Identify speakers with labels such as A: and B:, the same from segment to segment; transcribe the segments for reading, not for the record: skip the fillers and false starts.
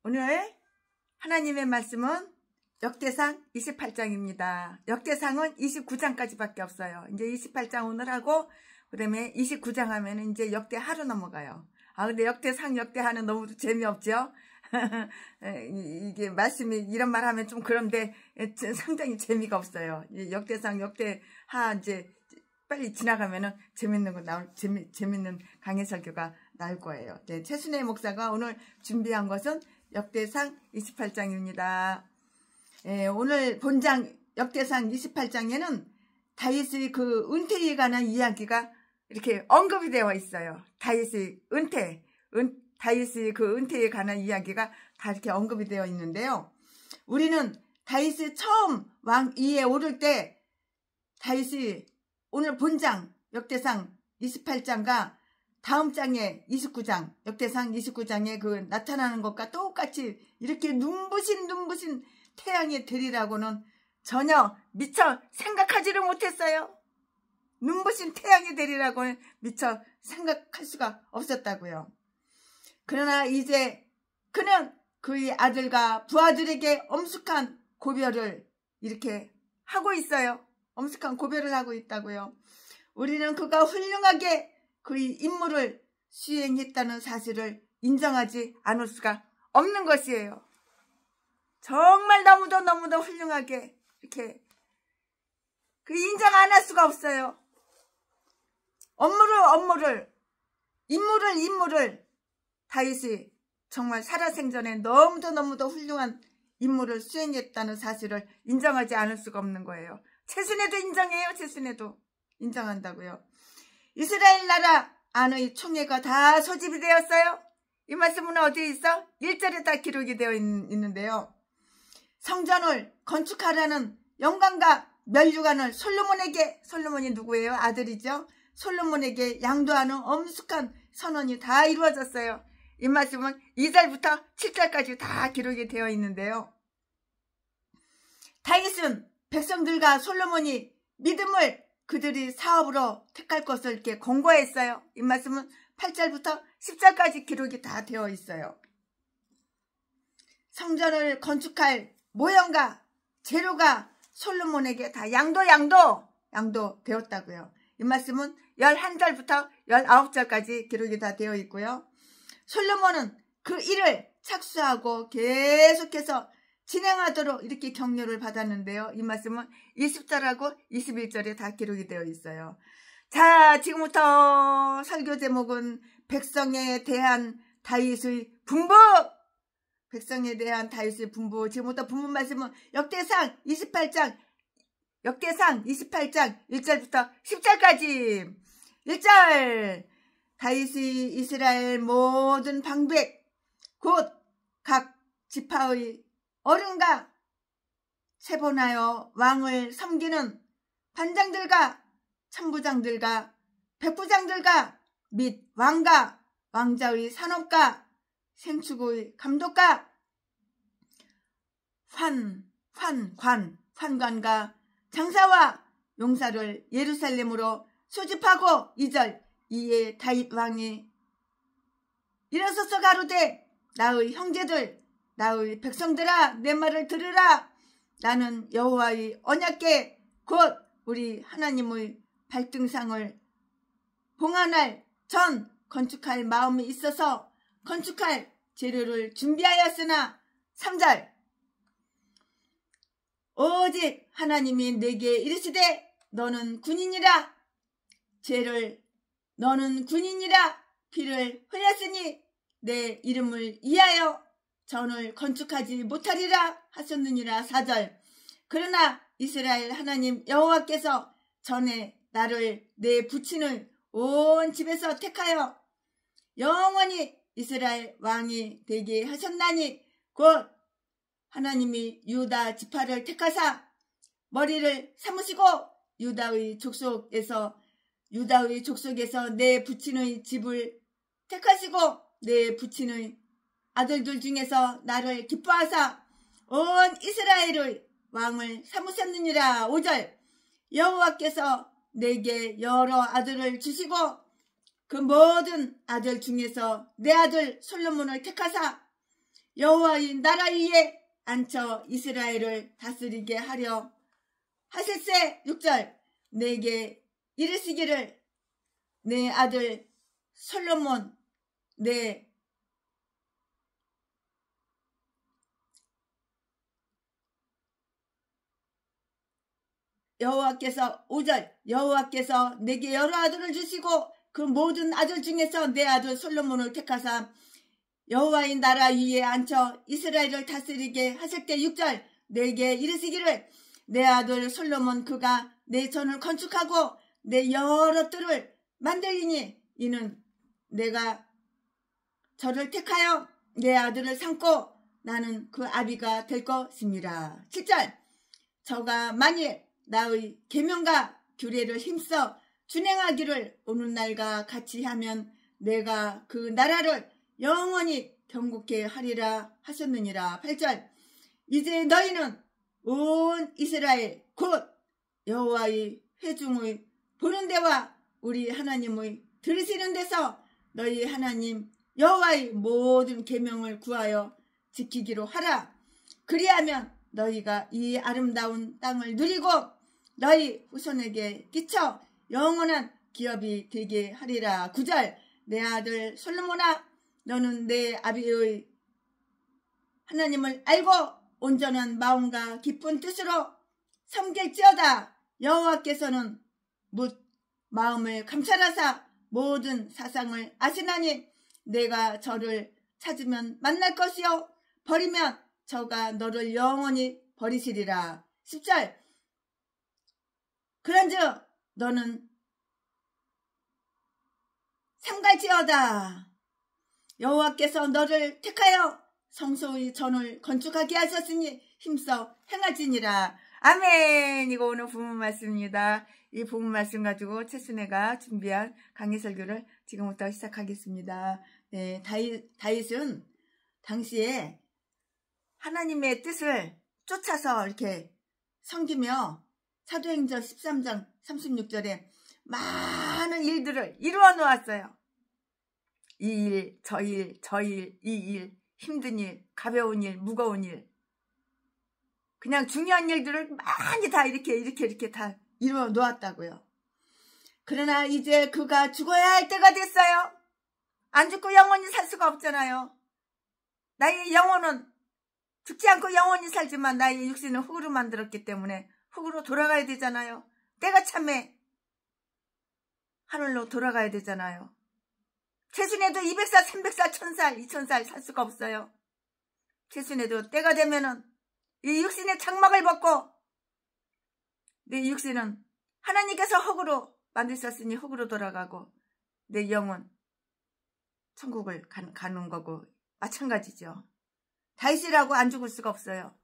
A: 오늘 하나님의 말씀은 역대상 28장입니다. 역대상은 29장까지밖에 없어요. 이제 28장 오늘 하고 그다음에 29장 하면 이제 역대 하루 넘어가요. 근데 역대상 역대하는 너무 재미없죠? 이게 말씀이 이런 말 하면 좀 그런데 상당히 재미가 없어요. 역대상 역대하 이제 빨리 지나가면은 재밌는 강해 설교가 나올 거예요. 네, 최순애 목사가 오늘 준비한 것은 역대상 28장입니다. 오늘 본장 역대상 28장에는 다윗의 그 은퇴에 관한 이야기가 이렇게 언급이 되어 있어요. 다윗의 다윗의 그 은퇴에 관한 이야기가 다 이렇게 언급이 되어 있는데요. 우리는 다윗이 처음 왕위에 오를 때 다윗이 오늘 본장 역대상 28장과 다음 장에 29장 역대상 29장에 그 나타나는 것과 똑같이 이렇게 눈부신 태양이 되리라고는 전혀 미처 생각하지를 못했어요. 눈부신 태양이 되리라고는 미처 생각할 수가 없었다고요. 그러나 이제 그는 그의 아들과 부하들에게 엄숙한 고별을 이렇게 하고 있어요. 엄숙한 고별을 하고 있다고요. 우리는 그가 훌륭하게 그의 임무를 수행했다는 사실을 인정하지 않을 수가 없는 것이에요. 정말 너무도 훌륭하게 이렇게 인정 안 할 수가 없어요. 임무를 다윗이 정말 살아생전에 너무도 훌륭한 임무를 수행했다는 사실을 인정하지 않을 수가 없는 거예요. 최순애도 인정해요. 최순애도 인정한다고요. 이스라엘 나라 안의 총회가 다 소집이 되었어요. 이 말씀은 어디에 있어? 1절에 다 기록이 되어 있는데요. 성전을 건축하라는 영광과 멸류관을 솔로몬이 누구예요? 아들이죠. 솔로몬에게 양도하는 엄숙한 선언이 다 이루어졌어요. 이 말씀은 2절부터 7절까지 다 기록이 되어 있는데요. 다윗은 백성들과 솔로몬이 믿음을 그들이 사업으로 택할 것을 이렇게 공고했어요. 이 말씀은 8절부터 10절까지 기록이 다 되어 있어요. 성전을 건축할 모형과 재료가 솔로몬에게 다 양도되었다고요. 이 말씀은 11절부터 19절까지 기록이 다 되어 있고요. 솔로몬은 그 일을 착수하고 계속해서 진행하도록 이렇게 격려를 받았는데요. 이 말씀은 20절하고 21절에 다 기록이 되어 있어요. 자, 지금부터 설교 제목은 백성에 대한 다윗의 분부. 지금부터 분부 말씀은 역대상 28장 1절부터 10절까지. 1절, 다윗이 이스라엘 모든 방백 곧 각 지파의 어른과 세분하여 왕을 섬기는 반장들과 천부장들과 백부장들과 및 왕과 왕자의 산업과 생축의 감독과 환관과 장사와 용사를 예루살렘으로 소집하고 2절, 이에 다윗 왕이 일어서서 가로되 나의 형제들 나의 백성들아 내 말을 들으라. 나는 여호와의 언약궤 곧 우리 하나님의 발등상을 봉헌할 전 건축할 마음이 있어서 건축할 재료를 준비하였으나 3절, 오직 하나님이 내게 이르시되 너는 군인이라 피를 흘렸으니 내 이름을 위하여 전을 건축하지 못하리라 하셨느니라. 4절, 그러나 이스라엘 하나님 여호와께서 전에 나를 내 부친을 온 집에서 택하여 영원히 이스라엘 왕이 되게 하셨나니 곧 하나님이 유다 지파를 택하사 머리를 삼으시고 유다의 족속에서 내 부친의 집을 택하시고 내 부친의 아들들 중에서 나를 기뻐하사 온 이스라엘의 왕을 삼으셨느니라. 5절, 여호와께서 내게 여러 아들을 주시고 그 모든 아들 중에서 내 아들 솔로몬을 택하사 여호와의 나라 위에 앉혀 이스라엘을 다스리게 하려 하실세. 6절 내게 이르시기를 내 아들 솔로몬 내 여호와께서 5절 여호와께서 내게 여러 아들을 주시고 그 모든 아들 중에서 내 아들 솔로몬을 택하사 여호와의 나라 위에 앉혀 이스라엘을 다스리게 하실 때 6절 내게 이르시기를 내 아들 솔로몬 그가 내 전을 건축하고 내 여러 뜰을 만들리니 이는 내가 저를 택하여 내 아들을 삼고 나는 그 아비가 될 것입니다. 7절 저가 만일 나의 계명과 규례를 힘써 준행하기를 오는 날과 같이 하면 내가 그 나라를 영원히 경국케 하리라 하셨느니라. 8절 이제 너희는 온 이스라엘 곧 여호와의 회중의 보는 데와 우리 하나님의 들으시는 데서 너희 하나님 여호와의 모든 계명을 구하여 지키기로 하라. 그리하면 너희가 이 아름다운 땅을 누리고 너희 후손에게 끼쳐 영원한 기업이 되게 하리라. 9절 내 아들 솔로몬아 너는 내 아비의 하나님을 알고 온전한 마음과 깊은 뜻으로 섬길지어다. 여호와께서는 묻 마음을 감찰하사 모든 사상을 아시나니 내가 저를 찾으면 만날 것이요 버리면 저가 너를 영원히 버리시리라. 10절 그런즉 너는 삼갈지어다. 여호와께서 너를 택하여 성소의 전을 건축하게 하셨으니 힘써 행할지니라. 아멘. 이거 오늘 본문 말씀입니다. 이 본문 말씀 가지고 최순애가 준비한 강의 설교를 지금부터 시작하겠습니다. 네, 다윗은 당시에 하나님의 뜻을 쫓아서 이렇게 섬기며 사도행전 13장 36절에 많은 일들을 이루어 놓았어요. 이 일, 저 일, 저 일, 이 일, 힘든 일, 가벼운 일, 무거운 일. 그냥 중요한 일들을 많이 다 이렇게 다 이루어 놓았다고요. 그러나 이제 그가 죽어야 할 때가 됐어요. 안 죽고 영원히 살 수가 없잖아요. 나의 영혼은 죽지 않고 영원히 살지만 나의 육신은 흙으로 만들었기 때문에 흙으로 돌아가야 되잖아요. 때가 참에 하늘로 돌아가야 되잖아요. 최순애도 200살, 300살, 1000살, 2000살 살 수가 없어요. 최순애도 때가 되면은 이 육신의 장막을 벗고 내 육신은 하나님께서 흙으로 만드셨으니 흙으로 돌아가고 내 영은 천국을 가는 거고 마찬가지죠. 다윗이라고 안 죽을 수가 없어요.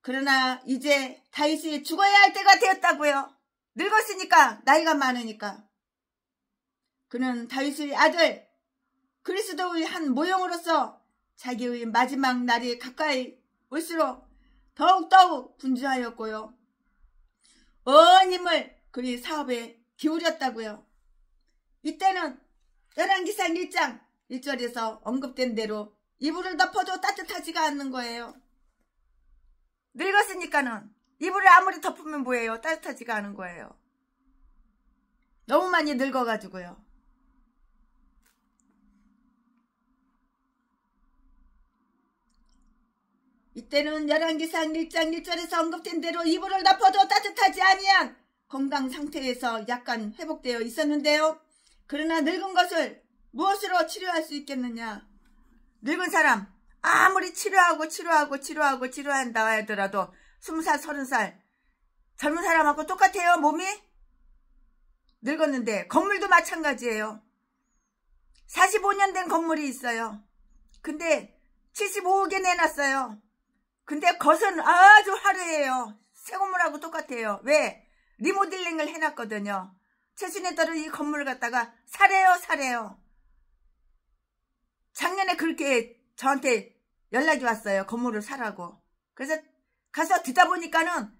A: 그러나 이제 다윗이 죽어야 할 때가 되었다고요. 늙었으니까, 나이가 많으니까. 그는 다윗의 아들 그리스도의 한 모형으로서 자기의 마지막 날이 가까이 올수록 더욱더욱 분주하였고요. 온 힘을 그의 사업에 기울였다고요. 이때는 열왕기상 1장 1절에서 언급된 대로 이불을 덮어도 따뜻하지가 않는 거예요. 늙었으니까는 이불을 아무리 덮으면 뭐예요? 따뜻하지가 않은 거예요. 너무 많이 늙어가지고요. 이때는 열왕기상 1장 1절에서 언급된 대로 이불을 덮어도 따뜻하지 아니한 건강 상태에서 약간 회복되어 있었는데요. 그러나 늙은 것을 무엇으로 치료할 수 있겠느냐? 늙은 사람 아무리 치료한다 하더라도 20살, 30살 젊은 사람하고 똑같아요. 몸이 늙었는데 건물도 마찬가지예요. 45년 된 건물이 있어요. 근데 75억에 내놨어요. 근데 겉은 아주 화려해요. 새 건물하고 똑같아요. 왜? 리모델링을 해놨거든요. 최순애들은 이 건물을 갖다가 사래요. 작년에 그렇게 저한테 연락이 왔어요. 건물을 사라고. 그래서 가서 듣다 보니까는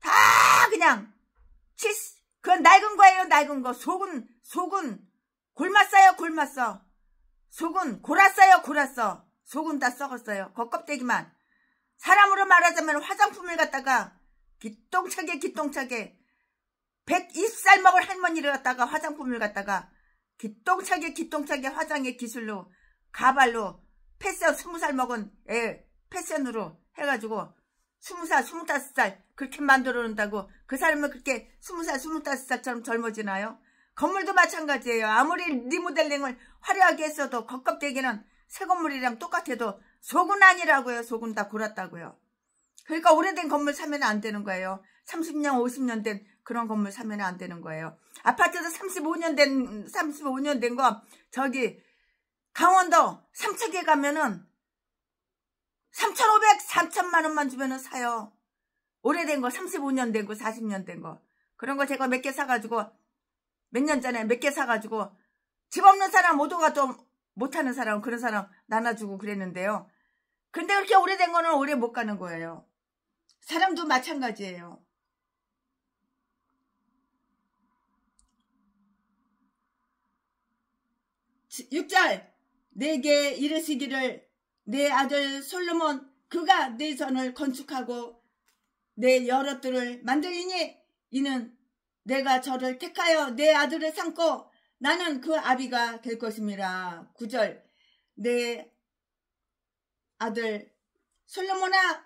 A: 다 그냥 그건 낡은 거예요. 낡은 거. 속은 골랐어요, 골랐어. 속은 골았어요, 골았어. 속은 다 썩었어요. 겉껍데기만. 사람으로 말하자면 화장품을 갖다가 기똥차게 120살 먹을 할머니를 갖다가 화장품을 갖다가 기똥차게 화장의 기술로 가발로 패션 20살 먹은 애 패션으로 해가지고 20살 25살 그렇게 만들어 놓는다고 그 사람은 그렇게 20살 25살처럼 젊어지나요? 건물도 마찬가지예요. 아무리 리모델링을 화려하게 했어도 겉껍데기는 새 건물이랑 똑같아도 속은 아니라고요. 속은 다 골았다고요. 그러니까 오래된 건물 사면 안 되는 거예요. 30년 50년 된 그런 건물 사면 안 되는 거예요. 아파트도 35년 된 거 저기 강원도 삼척에 가면은 3,500, 4천만 원만 주면은 사요. 오래된 거 35년 된 거 40년 된 거 그런 거 제가 몇 개 사가지고 몇 년 전에 몇 개 사가지고 집 없는 사람 오도가 또 못하는 사람 그런 사람 나눠주고 그랬는데요. 근데 그렇게 오래된 거는 오래 못 가는 거예요. 사람도 마찬가지예요. 육절 내게 이르시기를 내 아들 솔로몬 그가 내 전을 건축하고 내 여럿들을 만들리니 이는 내가 저를 택하여 내 아들을 삼고 나는 그 아비가 될 것임이라. 9절 내 아들 솔로몬아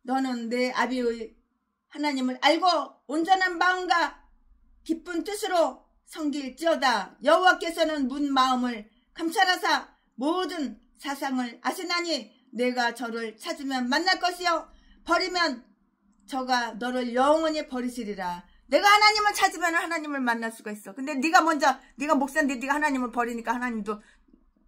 A: 너는 내 아비의 하나님을 알고 온전한 마음과 기쁜 뜻으로 섬길지어다. 여호와께서는 문 마음을 감찰하사 모든 사상을 아시나니 내가 저를 찾으면 만날 것이요 버리면 저가 너를 영원히 버리시리라. 내가 하나님을 찾으면 하나님을 만날 수가 있어. 근데 네가 목사인데 네가 하나님을 버리니까 하나님도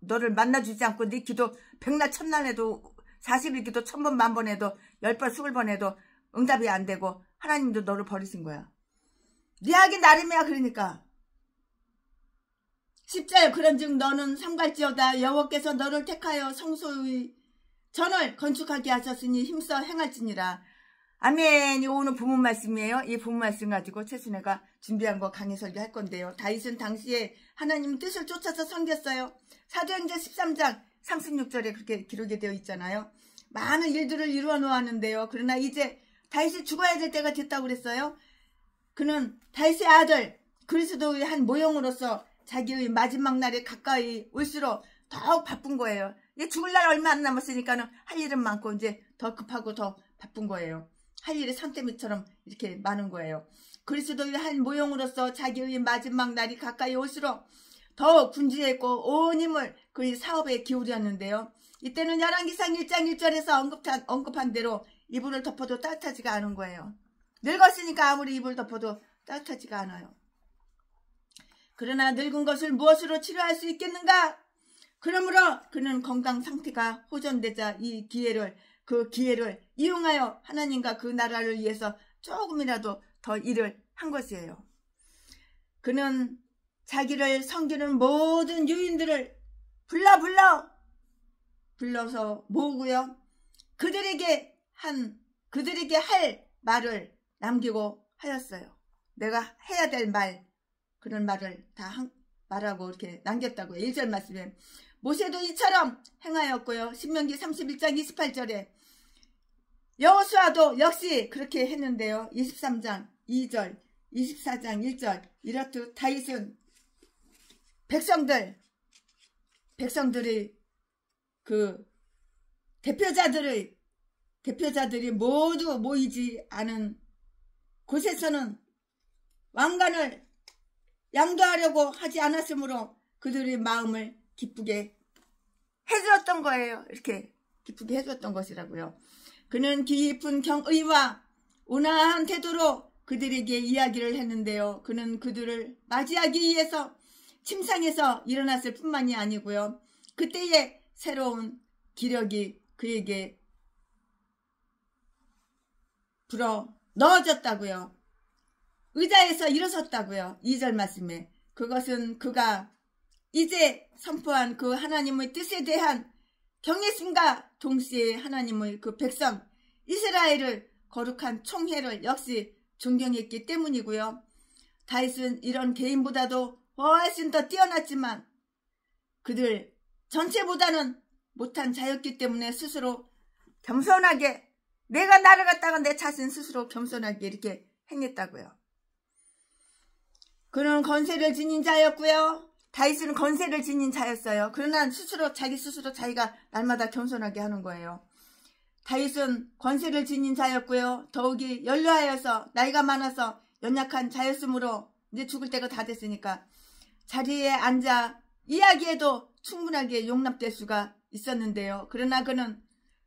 A: 너를 만나주지 않고 네 기도 백날 천날 해도 40일 기도 1000번 만번 해도 10번 20번 해도 응답이 안 되고 하나님도 너를 버리신 거야. 네 하기 나름이야. 그러니까 10절 그런즉 너는 삼갈지어다. 여호와께서 너를 택하여 성소의 전을 건축하게 하셨으니 힘써 행할지니라. 아멘. 이거 오늘 부문 말씀이에요. 이 부문 말씀 가지고 최순애가 준비한 거 강의 설교할 건데요. 다윗은 당시에 하나님 뜻을 쫓아서 섬겼어요. 사도행전 13장 36절에 그렇게 기록이 되어 있잖아요. 많은 일들을 이루어 놓았는데요. 그러나 이제 다윗이 죽어야 될 때가 됐다고 그랬어요. 그는 다윗의 아들 그리스도의 한 모형으로서 자기의 마지막 날에 가까이 올수록 더욱 바쁜 거예요. 이제 죽을 날 얼마 안 남았으니까는 할 일은 많고 이제 더 급하고 더 바쁜 거예요. 할 일이 산더미처럼 이렇게 많은 거예요. 그리스도의 한 모형으로서 자기의 마지막 날이 가까이 올수록 더욱 분주했고 온 힘을 그의 사업에 기울였는데요. 이때는 열왕기상 1장 1절에서 언급한 대로 이불을 덮어도 따뜻하지가 않은 거예요. 늙었으니까 아무리 이불 덮어도 따뜻하지가 않아요. 그러나 늙은 것을 무엇으로 치료할 수 있겠는가? 그러므로 그는 건강 상태가 호전되자 그 기회를 이용하여 하나님과 그 나라를 위해서 조금이라도 더 일을 한 것이에요. 그는 자기를 섬기는 모든 유인들을 불러서 모으고요. 그들에게 할 말을 남기고 하였어요. 내가 해야 될 말, 그런 말을 다 말하고 이렇게 남겼다고요. 1절 말씀에 모세도 이처럼 행하였고요. 신명기 31장 28절에 여호수아도 역시 그렇게 했는데요. 23장 2절 24장 1절 이렇듯 다윗은 백성들이 그 대표자들이 모두 모이지 않은 곳에서는 왕관을 양도하려고 하지 않았으므로 그들의 마음을 기쁘게 해주었던 거예요. 이렇게 기쁘게 해주었던 것이라고요. 그는 깊은 경의와 온화한 태도로 그들에게 이야기를 했는데요. 그는 그들을 맞이하기 위해서 침상에서 일어났을 뿐만이 아니고요. 그때에 새로운 기력이 그에게 불어 넣어졌다고요. 의자에서 일어섰다고요. 2절 말씀에 그것은 그가 이제 선포한 그 하나님의 뜻에 대한 경외심과 동시에 하나님의 그 백성 이스라엘을 거룩한 총회를 역시 존경했기 때문이고요. 다윗은 이런 개인보다도 훨씬 더 뛰어났지만 그들 전체보다는 못한 자였기 때문에 스스로 겸손하게 내가 나를 갖다가 내 자신 스스로 겸손하게 이렇게 행했다고요. 그는 권세를 지닌 자였고요. 다윗은 권세를 지닌 자였어요. 그러나 자기 스스로 자기가 날마다 겸손하게 하는 거예요. 다윗은 권세를 지닌 자였고요. 더욱이 연로하여서 나이가 많아서 연약한 자였으므로 이제 죽을 때가 다 됐으니까 자리에 앉아 이야기해도 충분하게 용납될 수가 있었는데요. 그러나 그는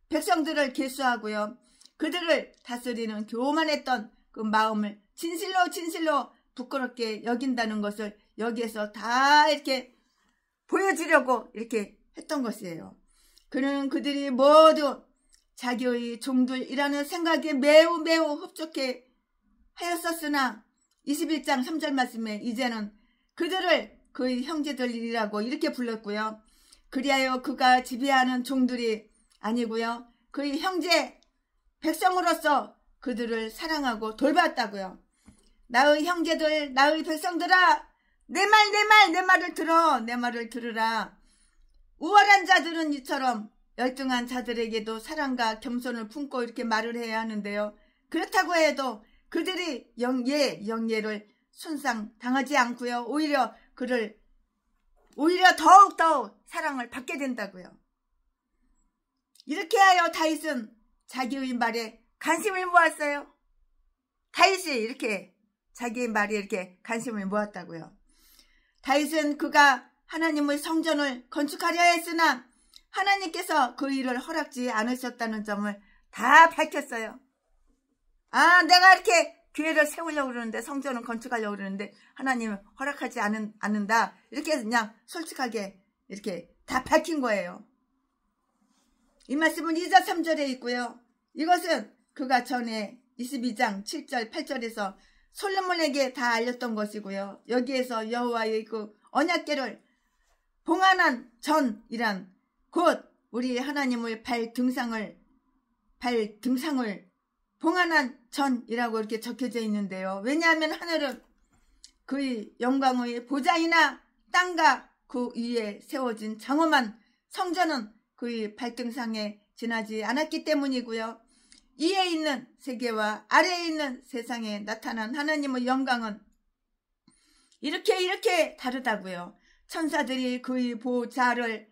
A: 백성들을 계수하고요. 그들을 다스리는 교만했던 그 마음을 진실로 부끄럽게 여긴다는 것을 여기에서 다 이렇게 보여주려고 이렇게 했던 것이에요. 그는 그들이 모두 자기의 종들이라는 생각에 매우 흡족해 하였었으나 21장 3절 말씀에 이제는 그들을 그의 형제들이라고 이렇게 불렀고요. 그리하여 그가 지배하는 종들이 아니고요. 그의 형제 백성으로서 그들을 사랑하고 돌봤다고요. 나의 형제들, 나의 백성들아, 내 말을 들어, 내 말을 들으라. 우월한 자들은 이처럼 열등한 자들에게도 사랑과 겸손을 품고 이렇게 말을 해야 하는데요. 그렇다고 해도 그들이 영예를 손상당하지 않고요. 오히려 더욱 사랑을 받게 된다고요. 이렇게 하여 다윗은 자기의 말에 관심을 모았어요. 다윗이 이렇게 자기의 말에 이렇게 관심을 모았다고요. 다윗은 그가 하나님의 성전을 건축하려 했으나 하나님께서 그 일을 허락지 않으셨다는 점을 다 밝혔어요. 내가 이렇게 교회를 세우려고 그러는데, 성전을 건축하려고 그러는데 하나님은 허락하지 않는다. 이렇게 그냥 솔직하게 이렇게 다 밝힌 거예요. 이 말씀은 2절 3절에 있고요. 이것은 그가 전에 22장 7절 8절에서 솔로몬에게 다 알렸던 것이고요. 여기에서 여호와의 그 언약궤를 봉안한 전이란 곧 우리 하나님의 발등상을 봉안한 전이라고 이렇게 적혀져 있는데요. 왜냐하면 하늘은 그의 영광의 보좌이나 땅과 그 위에 세워진 장엄한 성전은 그의 발등상에 지나지 않았기 때문이고요. 위에 있는 세계와 아래에 있는 세상에 나타난 하나님의 영광은 이렇게 다르다고요. 천사들이 그의 보좌를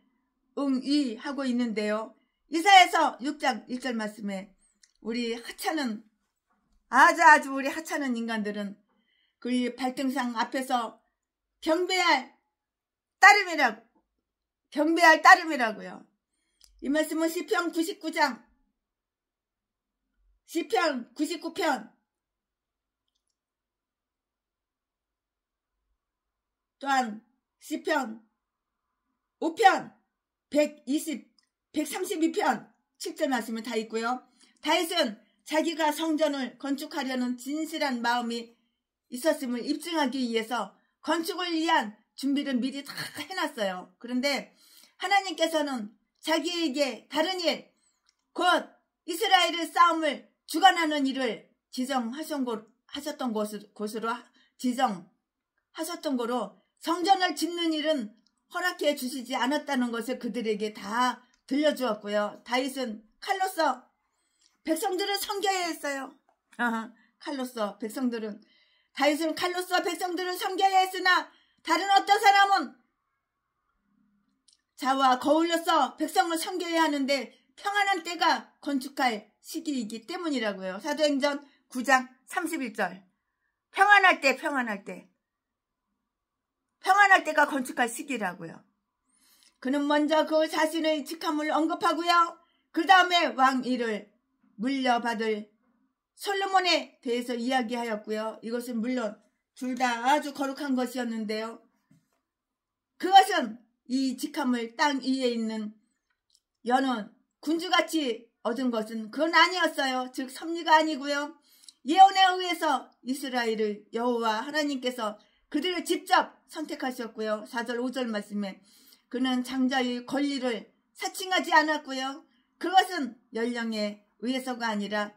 A: 응위하고 있는데요. 이사야서 6장 1절 말씀에 우리 하찮은 우리 하찮은 인간들은 그의 발등상 앞에서 경배할 따름이라고요. 이 말씀은 시편 99편 또한 시편 5편 132편 7절 말씀을 다 있고요. 다윗은 자기가 성전을 건축하려는 진실한 마음이 있었음을 입증하기 위해서 건축을 위한 준비를 미리 다 해놨어요. 그런데 하나님께서는 자기에게 다른 일, 곧 이스라엘의 싸움을 주관하는 일을 지정하셨던 거로 성전을 짓는 일은 허락해 주시지 않았다는 것을 그들에게 다 들려주었고요. 다윗은 칼로서 백성들을 섬겨야 했어요. 다윗은 칼로서 백성들을 섬겨야 했으나 다른 어떤 사람은 자와 거울로서 백성을 섬겨야 하는데 평안한 때가 건축할 시기이기 때문이라고요. 사도행전 9장 31절. 평안할 때가 건축할 시기라고요. 그는 먼저 그 자신의 직함을 언급하고요. 그 다음에 왕위를 물려받을 솔로몬에 대해서 이야기하였고요. 이것은 물론 둘 다 아주 거룩한 것이었는데요. 그것은 이 직함을 땅 위에 있는 여느 군주같이 얻은 것은 그건 아니었어요. 즉 섭리가 아니고요. 예언에 의해서 이스라엘의 여호와 하나님께서 그들을 직접 선택하셨고요. 4절 5절 말씀에 그는 장자의 권리를 사칭하지 않았고요. 그것은 연령에 의해서가 아니라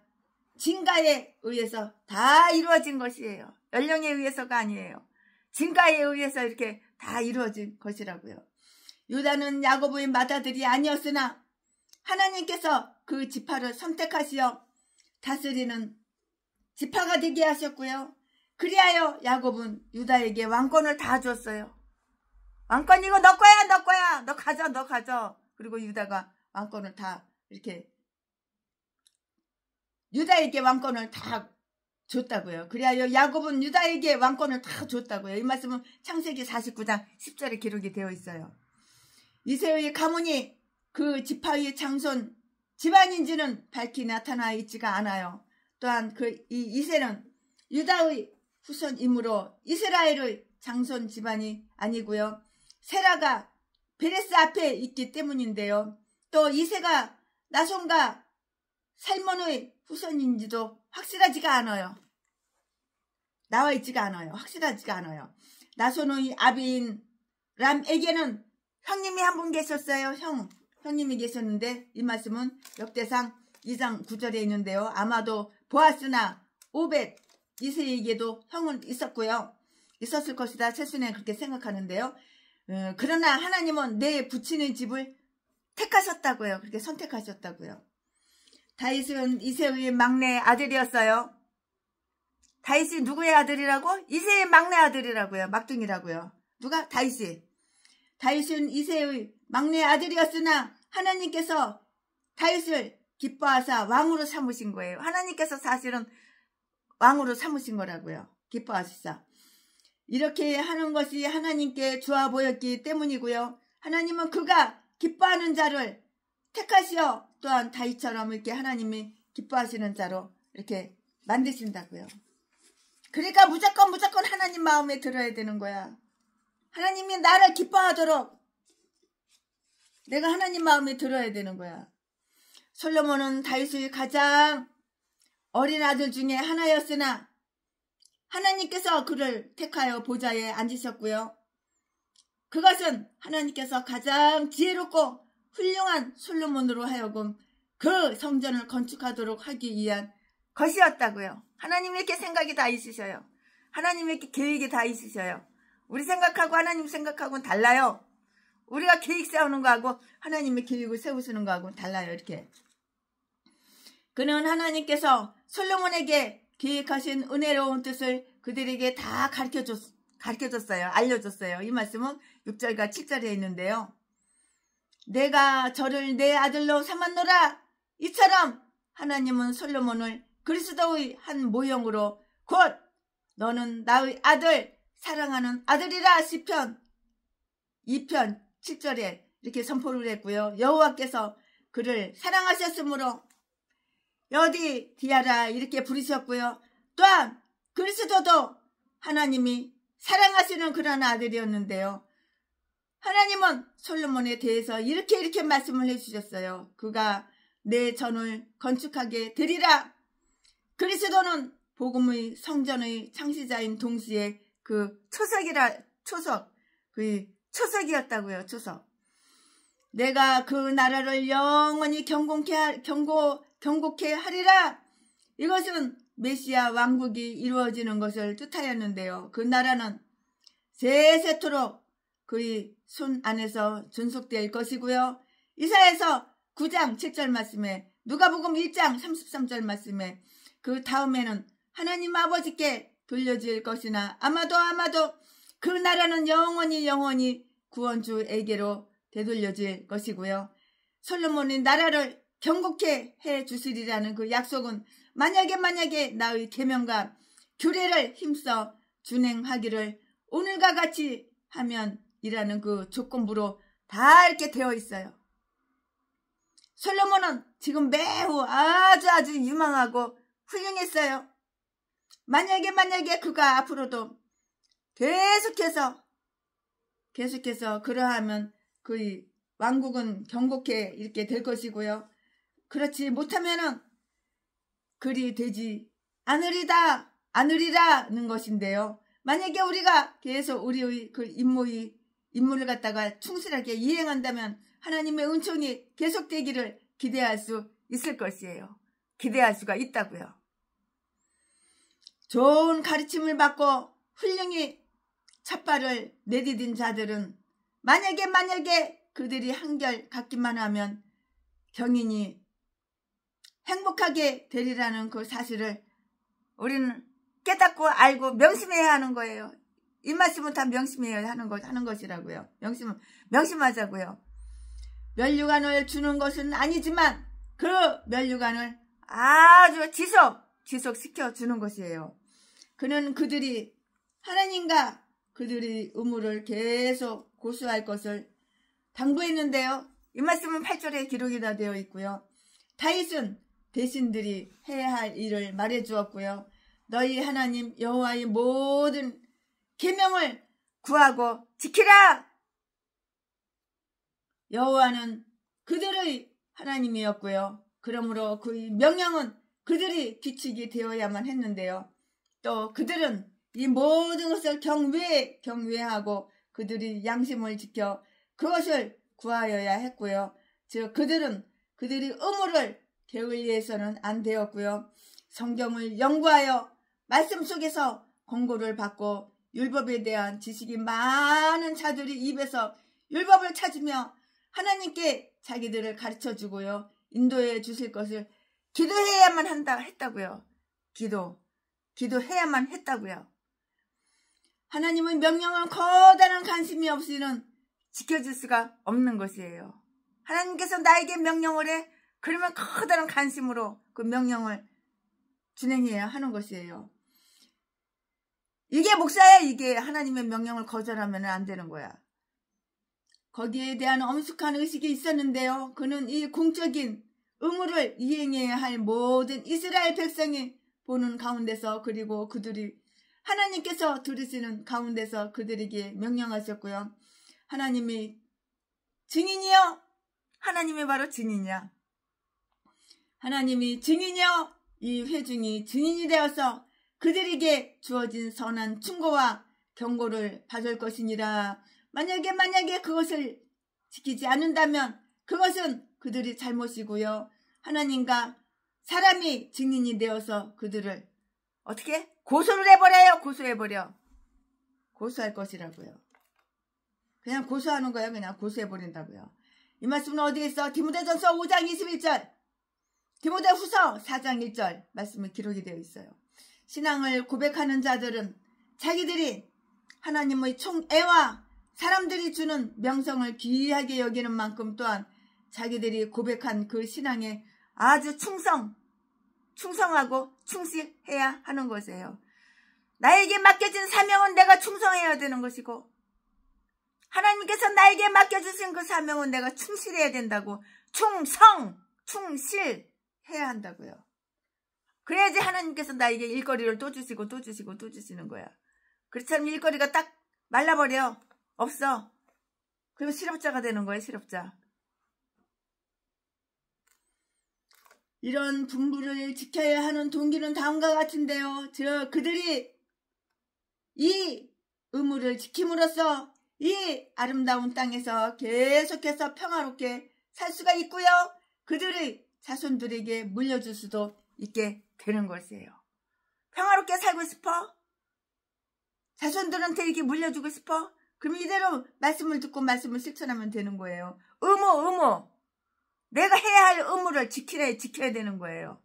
A: 징가에 의해서 다 이루어진 것이에요. 연령에 의해서가 아니에요. 진가에 의해서 이렇게 다 이루어진 것이라고요. 유다는 야고보의 맏아들이 아니었으나 하나님께서 그 지파를 선택하시어 다스리는 지파가 되게 하셨고요. 그리하여 야곱은 유다에게 왕권을 다 줬어요. 왕권 이거 너 거야, 너 거야. 너 가져, 너 가져. 그리고 유다가 왕권을 다 이렇게 유다에게 왕권을 다 줬다고요. 그리하여 야곱은 유다에게 왕권을 다 줬다고요. 이 말씀은 창세기 49장 10절에 기록이 되어 있어요. 이세의 가문이 그 지파의 장손 집안인지는 밝히 나타나 있지가 않아요. 또한 이 이세는 유다의 후손이므로 이스라엘의 장손 집안이 아니고요. 세라가 베레스 앞에 있기 때문인데요. 또 이세가 나손과 살몬의 후손인지도 확실하지가 않아요. 나와 있지가 않아요. 확실하지가 않아요. 나손의 아비인 람에게는 형님이 한 분 계셨어요. 형님이 계셨는데 이 말씀은 역대상 2장 9절에 있는데요. 아마도 보아스나 오벳 이세에게도 형은 있었고요. 있었을 것이다. 최순에 그렇게 생각하는데요. 그러나 하나님은 내 부친의 집을 택하셨다고요. 그렇게 선택하셨다고요. 다윗은 이세의 막내 아들이었어요. 다윗이 누구의 아들이라고? 이세의 막내 아들이라고요. 막둥이라고요. 누가? 다윗이. 다윗은 이세의 막내 아들이었으나 하나님께서 다윗을 기뻐하사 왕으로 삼으신 거예요. 하나님께서 사실은 왕으로 삼으신 거라고요. 기뻐하시사. 이렇게 하는 것이 하나님께 좋아 보였기 때문이고요. 하나님은 그가 기뻐하는 자를 택하시어 또한 다윗처럼 이렇게 하나님이 기뻐하시는 자로 이렇게 만드신다고요. 그러니까 무조건 하나님 마음에 들어야 되는 거야. 하나님이 나를 기뻐하도록 내가 하나님 마음에 들어야 되는 거야. 솔로몬은 다윗의 가장 어린 아들 중에 하나였으나 하나님께서 그를 택하여 보좌에 앉으셨고요. 그것은 하나님께서 가장 지혜롭고 훌륭한 솔로몬으로 하여금 그 성전을 건축하도록 하기 위한 것이었다고요. 하나님이 이렇게 생각이 다 있으셔요. 하나님이 이렇게 계획이 다 있으셔요. 우리 생각하고 하나님 생각하고는 달라요. 우리가 계획 세우는 거하고 하나님의 계획을 세우시는 거하고는 달라요. 이렇게. 그는 하나님께서 솔로몬에게 계획하신 은혜로운 뜻을 그들에게 다 가르쳐줬어요. 알려줬어요. 이 말씀은 6절과 7절에 있는데요. 내가 저를 내 아들로 삼았노라. 이처럼 하나님은 솔로몬을 그리스도의 한 모형으로 곧 너는 나의 아들 사랑하는 아들이라 시편 2편 7절에 이렇게 선포를 했고요. 여호와께서 그를 사랑하셨으므로 여디 디아라 이렇게 부르셨고요. 또한 그리스도도 하나님이 사랑하시는 그런 아들이었는데요. 하나님은 솔로몬에 대해서 이렇게 말씀을 해주셨어요. 그가 내 전을 건축하게 되리라. 그리스도는 복음의 성전의 창시자인 동시에 그 초석이었다고요. 초석. 내가 그 나라를 영원히 경고케 하리라. 이것은 메시아 왕국이 이루어지는 것을 뜻하였는데요. 그 나라는 세세토록 그의 손 안에서 존속될 것이고요. 이사야서 9장 7절 말씀에 누가복음 1장 33절 말씀에 그 다음에는 하나님 아버지께 돌려질 것이나 아마도 그 나라는 영원히 구원주에게로 되돌려질 것이고요. 솔로몬이 나라를 경고케 해 주시리라는 그 약속은 만약에 나의 계명과 규례를 힘써 준행하기를 오늘과 같이 하면 이라는 그 조건부로 다 이렇게 되어 있어요. 솔로몬은 지금 매우 아주 유망하고 훌륭했어요. 만약에 그가 앞으로도 계속해서 그러하면 그 왕국은 경고케 이렇게 될 것이고요. 그렇지 못하면은 그리 되지 않으리라는 것인데요. 만약에 우리가 계속 우리의 그 임무를 갖다가 충실하게 이행한다면 하나님의 은총이 계속되기를 기대할 수 있을 것이에요. 기대할 수가 있다고요. 좋은 가르침을 받고 훌륭히 첫발을 내디딘 자들은 만약에 그들이 한결 갖기만 하면 경인이 행복하게 되리라는 그 사실을 우리는 깨닫고 알고 명심해야 하는 거예요. 이 말씀은 다 명심해야 하는 것이라고요. 명심하자고요. 면류관을 주는 것은 아니지만 그 면류관을 아주 지속시켜 주는 것이에요. 그는 그들이 하나님과 그들의 의무를 계속 고수할 것을 당부했는데요. 이 말씀은 8절에 기록이 다 되어 있고요. 다윗은 대신들이 해야 할 일을 말해 주었고요. 너희 하나님 여호와의 모든 계명을 구하고 지키라. 여호와는 그들의 하나님이었고요. 그러므로 그의 명령은 그들이 규칙이 되어야만 했는데요. 또 그들은 이 모든 것을 경외하고 그들이 양심을 지켜 그것을 구하여야 했고요. 즉 그들은 그들의 의무를 게을리해서는 안 되었고요. 성경을 연구하여 말씀 속에서 권고를 받고 율법에 대한 지식이 많은 자들이 입에서 율법을 찾으며 하나님께 자기들을 가르쳐주고요. 인도해 주실 것을 기도해야만 했다고요. 기도해야만 했다고요. 하나님의 명령은 커다란 관심이 없이는 지켜줄 수가 없는 것이에요. 하나님께서 나에게 명령을 해. 그러면 커다란 관심으로 그 명령을 진행해야 하는 것이에요. 이게 목사야. 이게 하나님의 명령을 거절하면 안 되는 거야. 거기에 대한 엄숙한 의식이 있었는데요. 그는 이 공적인 의무를 이행해야 할 모든 이스라엘 백성이 보는 가운데서 그리고 그들이 하나님께서 들으시는 가운데서 그들에게 명령하셨고요. 하나님이 증인이요. 하나님이 바로 증인이야. 하나님이 증인이요. 이 회중이 증인이 되어서 그들에게 주어진 선한 충고와 경고를 받을 것이니라. 만약에 그것을 지키지 않는다면 그것은 그들이 잘못이고요. 하나님과 사람이 증인이 되어서 그들을 어떻게? 고소를 해버려요. 고소할 것이라고요. 그냥 고소하는 거예요. 그냥 고소해버린다고요. 이 말씀은 어디에 있어? 디모데전서 5장 21절, 디모데후서 4장 1절 말씀이 기록이 되어 있어요. 신앙을 고백하는 자들은 자기들이 하나님의 총애와 사람들이 주는 명성을 귀하게 여기는 만큼 또한 자기들이 고백한 그 신앙에 아주 충성하고 충실해야 하는 것이에요. 나에게 맡겨진 사명은 내가 충성해야 되는 것이고 하나님께서 나에게 맡겨주신 그 사명은 내가 충실해야 된다고. 충실해야 한다고요. 그래야지 하나님께서 나에게 일거리를 또 주시는 거야. 그렇지 않으면 일거리가 딱 말라버려. 없어. 그리고 실업자가 되는 거예요. 실업자. 이런 분부를 지켜야 하는 동기는 다음과 같은데요. 그들이 이 의무를 지킴으로써 이 아름다운 땅에서 계속해서 평화롭게 살 수가 있고요. 그들의 자손들에게 물려줄 수도 있게 되는 것이에요. 평화롭게 살고 싶어? 자손들한테 이렇게 물려주고 싶어? 그럼 이대로 말씀을 듣고 말씀을 실천하면 되는 거예요. 의무. 내가 해야 할 의무를 지켜야 되는 거예요.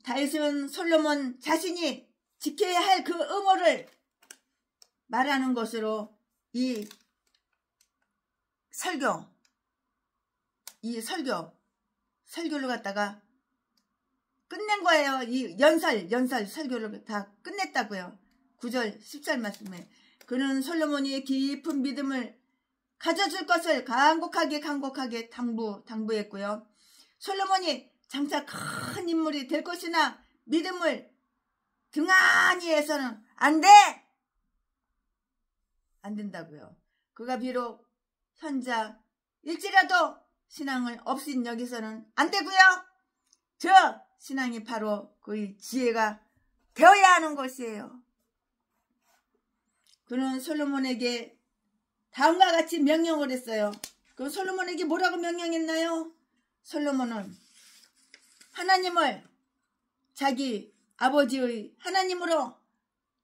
A: 다윗은 솔로몬 자신이 지켜야 할 그 의무를 말하는 것으로 이 설교를 갖다가 끝낸 거예요. 이 연설 설교를 다 끝냈다고요. 9절 10절 말씀에 그는 솔로몬이 깊은 믿음을 가져줄 것을 간곡하게 당부했고요. 솔로몬이 장차 큰 인물이 될 것이나 믿음을 등한히 해서는 안 된다고요. 그가 비록 현자일지라도 신앙을 없인 여기서는 안 되고요. 저 신앙이 바로 그의 지혜가 되어야 하는 것이에요. 그는 솔로몬에게 다음과 같이 명령을 했어요. 그 솔로몬에게 뭐라고 명령했나요? 솔로몬은 하나님을 자기 아버지의 하나님으로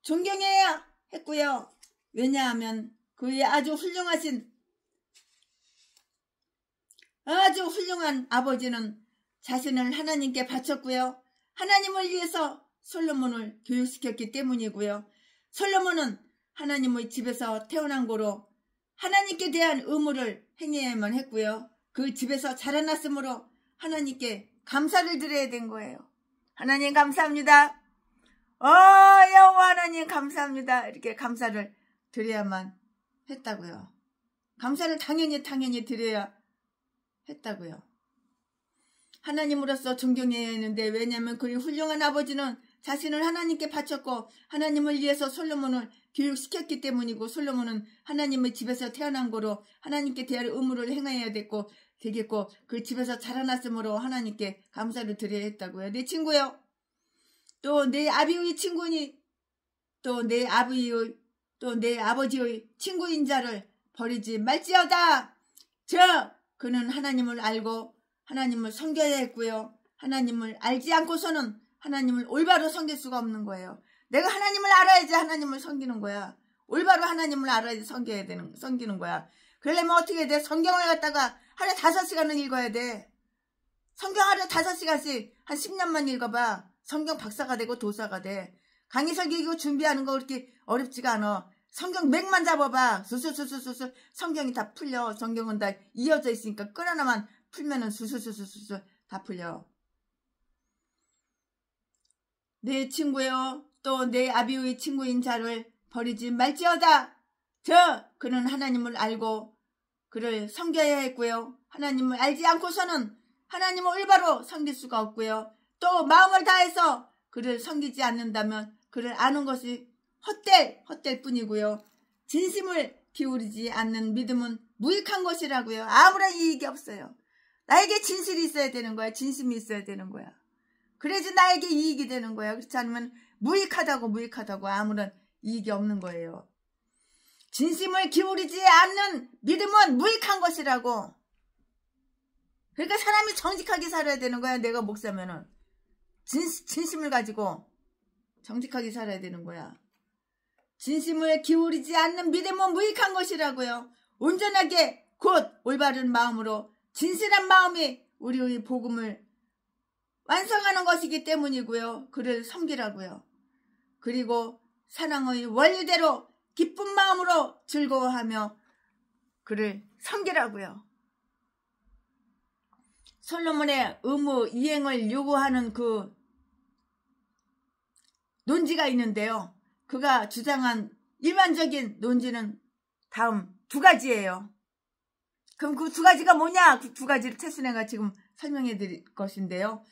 A: 존경해야 했고요. 왜냐하면 그의 아주 훌륭한 아버지는 자신을 하나님께 바쳤고요. 하나님을 위해서 솔로몬을 교육시켰기 때문이고요. 솔로몬은 하나님의 집에서 태어난 거로 하나님께 대한 의무를 행해야만 했고요. 그 집에서 자라났으므로 하나님께 감사를 드려야 된 거예요. 하나님 감사합니다. 여호와 하나님 감사합니다. 이렇게 감사를 드려야만 했다고요. 감사를 당연히 드려야 했다고요. 하나님으로서 존경해야 했는데, 왜냐하면 그의 훌륭한 아버지는 자신을 하나님께 바쳤고 하나님을 위해서 솔로몬을 교육시켰기 때문이고, 솔로몬은 하나님의 집에서 태어난 거로 하나님께 대할 의무를 행해야 되겠고 그 집에서 자라났으므로 하나님께 감사를 드려야 했다고요. 내 친구요, 또 내 아비의 친구니, 또 내 아버지의 친구인 자를 버리지 말지어다. 그는 하나님을 알고 하나님을 섬겨야 했고요. 하나님을 알지 않고서는 하나님을 올바로 섬길 수가 없는 거예요. 내가 하나님을 알아야지 하나님을 섬기는 거야. 올바로 하나님을 알아야지 섬기는 거야. 그러려면 어떻게 해야 돼? 성경을 갖다가 하루에 5시간은 읽어야 돼. 성경 하루에 5시간씩 한 10년만 읽어봐. 성경 박사가 되고 도사가 돼. 강의 설교 준비하는 거 그렇게 어렵지가 않아. 성경 맥만 잡아봐. 수수수수수 성경이 다 풀려. 성경은 다 이어져 있으니까 끈 하나만 풀면은 수수수수수 다 풀려. 내 친구요, 또 내 아비의 친구인 자를 버리지 말지어다. 그는 하나님을 알고 그를 섬겨야 했고요. 하나님을 알지 않고서는 하나님을 올바로 섬길 수가 없고요. 또 마음을 다해서 그를 섬기지 않는다면 그를 아는 것이 헛될 뿐이고요. 진심을 기울이지 않는 믿음은 무익한 것이라고요. 아무런 이익이 없어요. 나에게 진실이 있어야 되는 거야. 진심이 있어야 되는 거야. 그래야지 나에게 이익이 되는 거야. 그렇지 않으면 무익하다고 아무런 이익이 없는 거예요. 진심을 기울이지 않는 믿음은 무익한 것이라고. 그러니까 사람이 정직하게 살아야 되는 거야. 내가 목사면은 진심을 가지고 정직하게 살아야 되는 거야. 진심을 기울이지 않는 믿음은 무익한 것이라고요. 온전하게 곧 올바른 마음으로 진실한 마음이 우리의 복음을 완성하는 것이기 때문이고요. 그를 섬기라고요. 그리고 사랑의 원리대로 기쁜 마음으로 즐거워하며 그를 섬기라고요. 솔로몬의 의무 이행을 요구하는 그 논지가 있는데요. 그가 주장한 일반적인 논지는 다음 2가지예요. 그럼 그 2가지가 뭐냐? 그 2가지를 태순애가 지금 설명해 드릴 것인데요.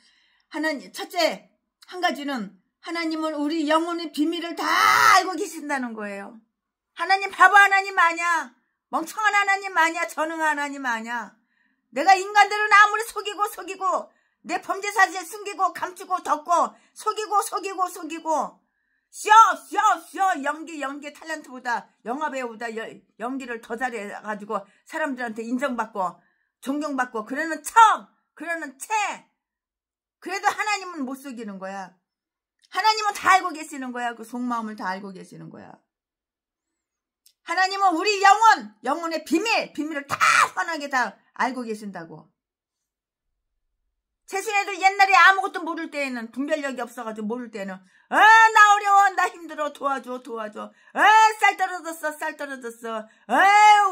A: 첫째, 한 가지는 하나님은 우리 영혼의 비밀을 다 알고 계신다는 거예요. 하나님 바보 하나님 아니야. 멍청한 하나님 아니야. 전능한 하나님 아니야. 내가 인간들은 아무리 속이고 내 범죄 사실을 숨기고 감추고 덮고 속이고 쇼 연기 탤런트보다 영화배우보다 연기를 더 잘해가지고 사람들한테 인정받고 존경받고 그러는 채 그래도 하나님은 못 속이는 거야. 하나님은 다 알고 계시는 거야. 그 속마음을 다 알고 계시는 거야. 하나님은 우리 영혼의 비밀을 다 환하게 다 알고 계신다고. 최순애도 옛날에 아무것도 모를 때에는, 분별력이 없어가지고 모를 때는 나 어려워, 나 힘들어, 도와줘. 쌀 떨어졌어.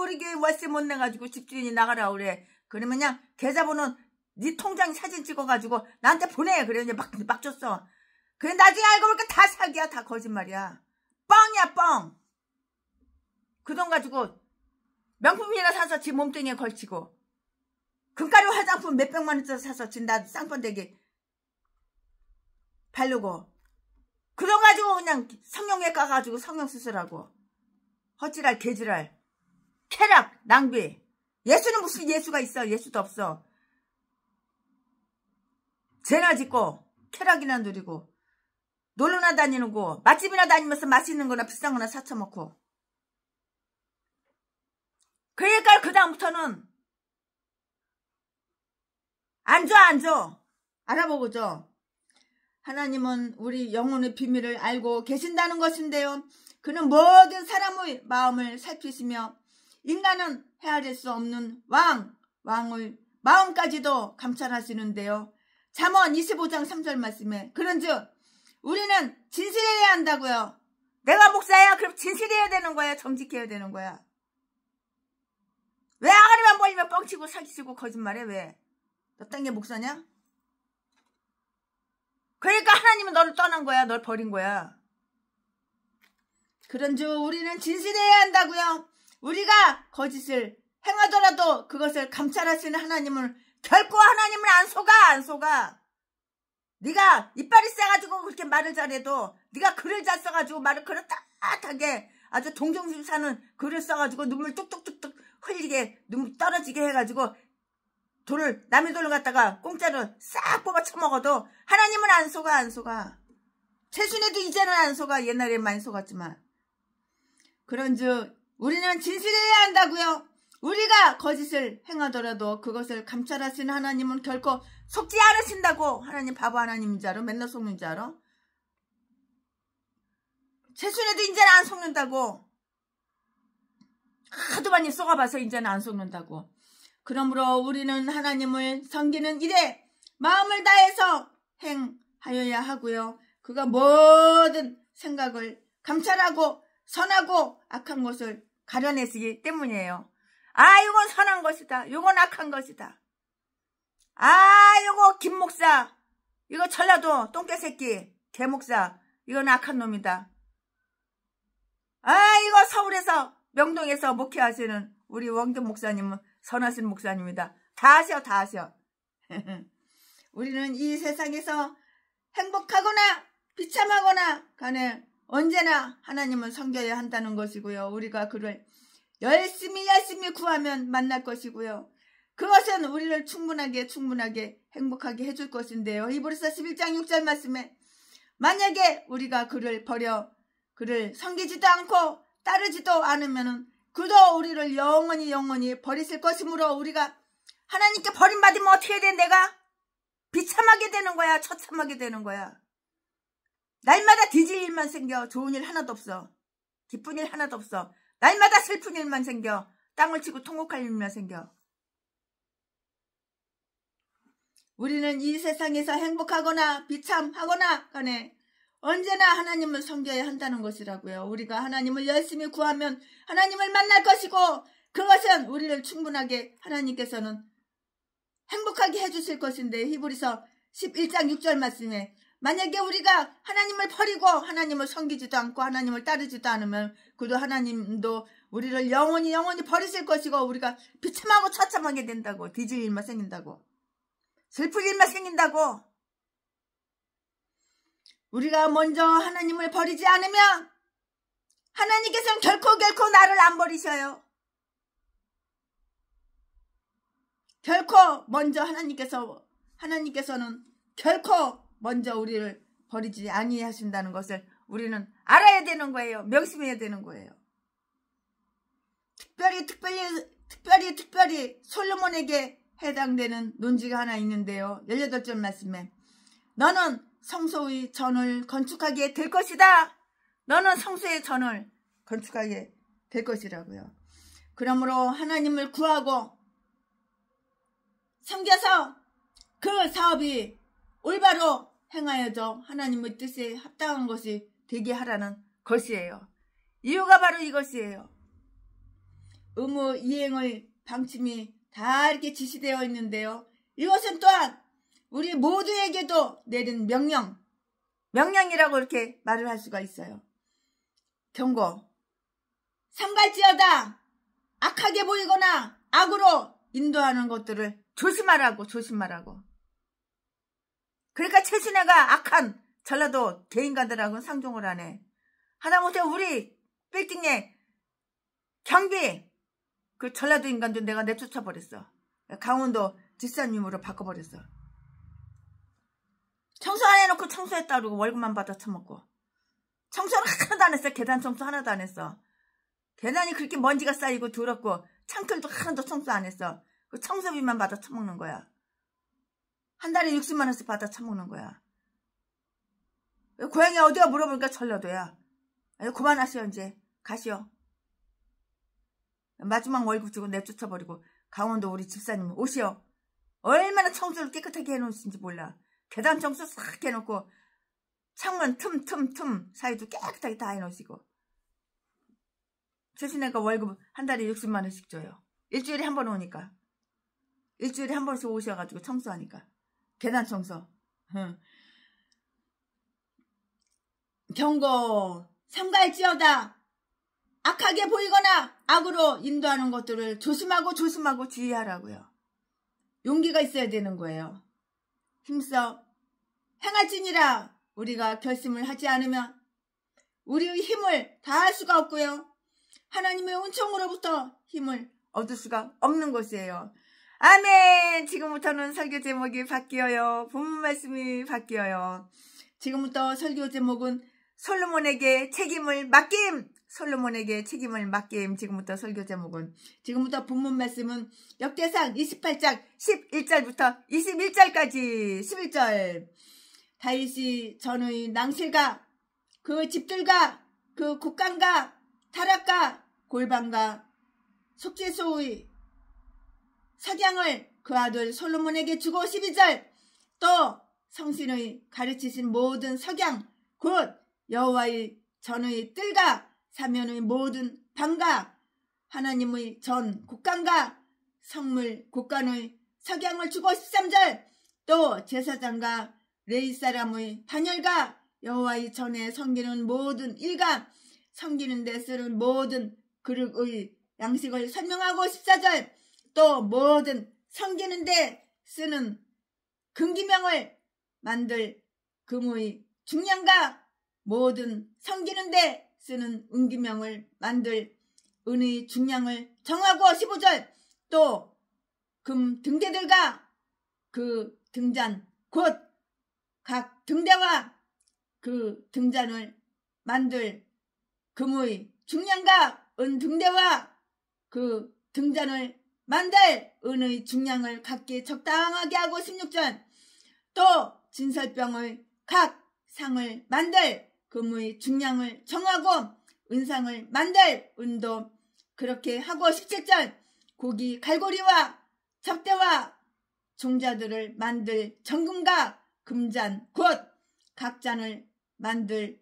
A: 우리 교회 월세 못 내가지고 집주인이 나가라 그래. 그러면 그냥 계좌번호 네 통장 사진 찍어가지고 나한테 보내. 그래 이제 막 줬어. 그래 나중에 알고 보니까 다 사기야, 다 거짓말이야. 뻥이야 뻥. 그 돈 가지고 명품이나 사서 지 몸뚱이에 걸치고 금가루 화장품 몇백만 원짜리 사서 진다 쌍번대기 바르고 그 돈 가지고 그냥 성형외과 가지고 성형수술하고 헛지랄 개지랄 쾌락 낭비. 예수는 무슨 예수가 있어. 예수도 없어. 죄나 짓고 쾌락이나 누리고 놀러나 다니는 거 맛집이나 다니면서 맛있는 거나 비싼 거나 사쳐먹고. 그러니까 그 다음부터는 안 줘. 알아보고 줘. 하나님은 우리 영혼의 비밀을 알고 계신다는 것인데요. 그는 모든 사람의 마음을 살피시며 인간은 헤아릴 수 없는 왕의 마음까지도 감찰하시는데요. 잠언 25장 3절 말씀에 그런즉 우리는 진실해야 한다고요. 내가 목사야? 그럼 진실해야 되는 거야? 정직해야 되는 거야? 왜 아가리만 벌리면 뻥치고 사기치고 거짓말해? 왜? 너 딴 게 목사냐? 그러니까 하나님은 너를 떠난 거야. 널 버린 거야. 그런즉 우리는 진실해야 한다고요. 우리가 거짓을 행하더라도 그것을 감찰하시는 하나님은 결코 하나님을 안 속아. 네가 이빨이 세가지고 그렇게 말을 잘해도 네가 글을 잘 써가지고 말을 그렇다하게 아주 동정심 사는 글을 써가지고 눈물 뚝뚝뚝뚝 흘리게 눈물 떨어지게 해가지고 남의 돈을 갖다가 공짜로 싹 뽑아 처먹어도 하나님은 안 속아. 최순애도 이제는 안 속아. 옛날에 많이 속았지만. 그런즉 우리는 진실해야 한다고요. 우리가 거짓을 행하더라도 그것을 감찰하시는 하나님은 결코 속지 않으신다고. 하나님 바보 하나님인 줄 알아? 맨날 속는 줄 알아? 최순애도 이제는 안 속는다고. 하도 많이 속아봐서 이제는 안 속는다고. 그러므로 우리는 하나님을 섬기는 일에 마음을 다해서 행하여야 하고요. 그가 모든 생각을 감찰하고 선하고 악한 것을 가려내시기 때문이에요. 이건 선한 것이다. 이건 악한 것이다. 이거 김 목사, 이거 전라도 똥개새끼 개목사, 이건 악한 놈이다. 이거 서울에서 명동에서 목회하시는 우리 원겸 목사님은 선하신 목사님이다. 다 하셔. 우리는 이 세상에서 행복하거나 비참하거나 간에 언제나 하나님을 섬겨야 한다는 것이고요. 우리가 그를 열심히 구하면 만날 것이고요. 그것은 우리를 충분하게 행복하게 해줄 것인데요. 히브리서 11장 6절 말씀에 만약에 우리가 그를 버려 그를 섬기지도 않고 따르지도 않으면 그도 우리를 영원히 버리실 것이므로 우리가 하나님께 버림받으면 어떻게 해야 돼? 내가 비참하게 되는 거야. 처참하게 되는 거야. 날마다 뒤질 일만 생겨. 좋은 일 하나도 없어. 기쁜 일 하나도 없어. 날마다 슬픈 일만 생겨. 땅을 치고 통곡할 일만 생겨. 우리는 이 세상에서 행복하거나 비참하거나 간에 언제나 하나님을 섬겨야 한다는 것이라고요. 우리가 하나님을 열심히 구하면 하나님을 만날 것이고 그것은 우리를 충분하게 하나님께서는 행복하게 해주실 것인데 히브리서 11장 6절 말씀에 만약에 우리가 하나님을 버리고 하나님을 섬기지도 않고 하나님을 따르지도 않으면 그도 하나님도 우리를 영원히 버리실 것이고 우리가 비참하고 처참하게 된다고. 뒤질 일만 생긴다고. 슬플 일만 생긴다고. 우리가 먼저 하나님을 버리지 않으면 하나님께서는 결코 나를 안 버리셔요. 결코 먼저 하나님께서는 결코 먼저 우리를 버리지 아니하신다는 것을 우리는 알아야 되는 거예요. 명심해야 되는 거예요. 특별히 솔로몬에게 해당되는 논지가 하나 있는데요. 18절 말씀에 너는 성소의 전을 건축하게 될 것이다. 너는 성소의 전을 건축하게 될 것이라고요. 그러므로 하나님을 구하고 섬겨서 그 사업이 올바로 행하여져 하나님의 뜻에 합당한 것이 되게 하라는 것이에요. 이유가 바로 이것이에요. 의무 이행의 방침이 다 이렇게 지시되어 있는데요. 이것은 또한 우리 모두에게도 내린 명령이라고 이렇게 말을 할 수가 있어요. 경고. 삼갈지어다 악하게 보이거나 악으로 인도하는 것들을 조심하라고. 그러니까 최순애가 악한 전라도 개인가들하고는 상종을 안 해. 하다못해 우리 빌딩에 경비 그 전라도 인간도 내가 내쫓아버렸어. 강원도 지사님으로 바꿔버렸어. 청소 안 해놓고 청소했다 그러고 월급만 받아 처먹고. 청소를 하나도 안 했어. 계단 청소 하나도 안 했어. 계단이 그렇게 먼지가 쌓이고 더럽고 창틀도 하나도 청소 안 했어. 그 청소비만 받아 처먹는 거야. 한 달에 60만 원씩 받아 처먹는 거야. 고향이 어디가 물어보니까 전라도야. 그만하시오 이제. 가시오. 마지막 월급 주고 내쫓아버리고 강원도 우리 집사님 오시오. 얼마나 청소를 깨끗하게 해놓으신지 몰라. 계단 청소 싹 해놓고 창문 틈 사이도 깨끗하게 다 해놓으시고. 최신애가 월급 한 달에 60만 원씩 줘요. 일주일에 한 번 오니까. 일주일에 한 번씩 오셔가지고 청소하니까. 계단 청소. 경고. 삼가할지어다. 악하게 보이거나 악으로 인도하는 것들을 조심하고 주의하라고요. 용기가 있어야 되는 거예요. 힘써 행할지니라. 우리가 결심을 하지 않으면 우리의 힘을 다할 수가 없고요. 하나님의 은총으로부터 힘을 얻을 수가 없는 것이에요. 아멘. 지금부터는 설교 제목이 바뀌어요. 본문 말씀이 바뀌어요. 지금부터 설교 제목은 솔로몬에게 책임을 맡김. 솔로몬에게 책임을 맡김. 지금부터 설교 제목은, 지금부터 본문 말씀은 역대상 28장 11절부터 21절까지. 11절. 다윗이 전의 낭실과 그 집들과 그 곡간과 타락과 골방과 속죄소의 석양을 그 아들 솔로몬에게 주고. 12절. 또 성신의 가르치신 모든 석양 곧 여호와의 전의 뜰과 사면의 모든 방과 하나님의 전 곡간과 성물 곡간의 석양을 주고. 13절. 또 제사장과 레위 사람의 단열과 여호와의 전에 섬기는 모든 일과 섬기는 데 쓰는 모든 그릇의 양식을 설명하고. 14절. 또 모든 섬기는 데 쓰는 금기명을 만들 금의 중량과 모든 섬기는 데 쓰는 은기명을 만들 은의 중량을 정하고. 15절. 또 금 등대들과 그 등잔 곧 각 등대와 그 등잔을 만들 금의 중량과 은 등대와 그 등잔을 만들 은의 중량을 각기 적당하게 하고. 16절. 또 진설병의 각 상을 만들 금의 중량을 정하고 은상을 만들 은도 그렇게 하고. 17절. 고기 갈고리와 접대와 종자들을 만들 정금과 금잔 곧 각 잔을 만들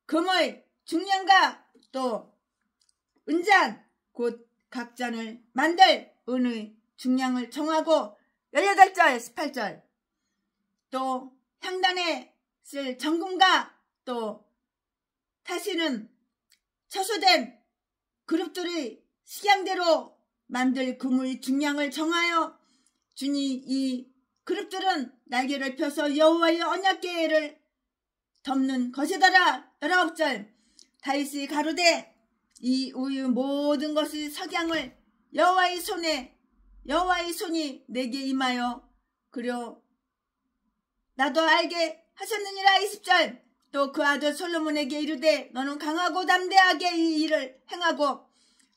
A: 금의 중량과 또 은잔 곧 각 잔을 만들 은의 중량을 정하고. 18절 18절. 또 향단에 쓸 정금과 또 타시는 처소된 그룹들의 식양대로 만들 금의 중량을 정하여 주니 이 그룹들은 날개를 펴서 여호와의 언약궤를 덮는 것이더라. 19절. 다윗이 가로되 이 우유 모든 것의 석양을 여호와의 손이 내게 임하여 그려 나도 알게 하셨느니라. 20절. 또 그 아들 솔로몬에게 이르되 너는 강하고 담대하게 이 일을 행하고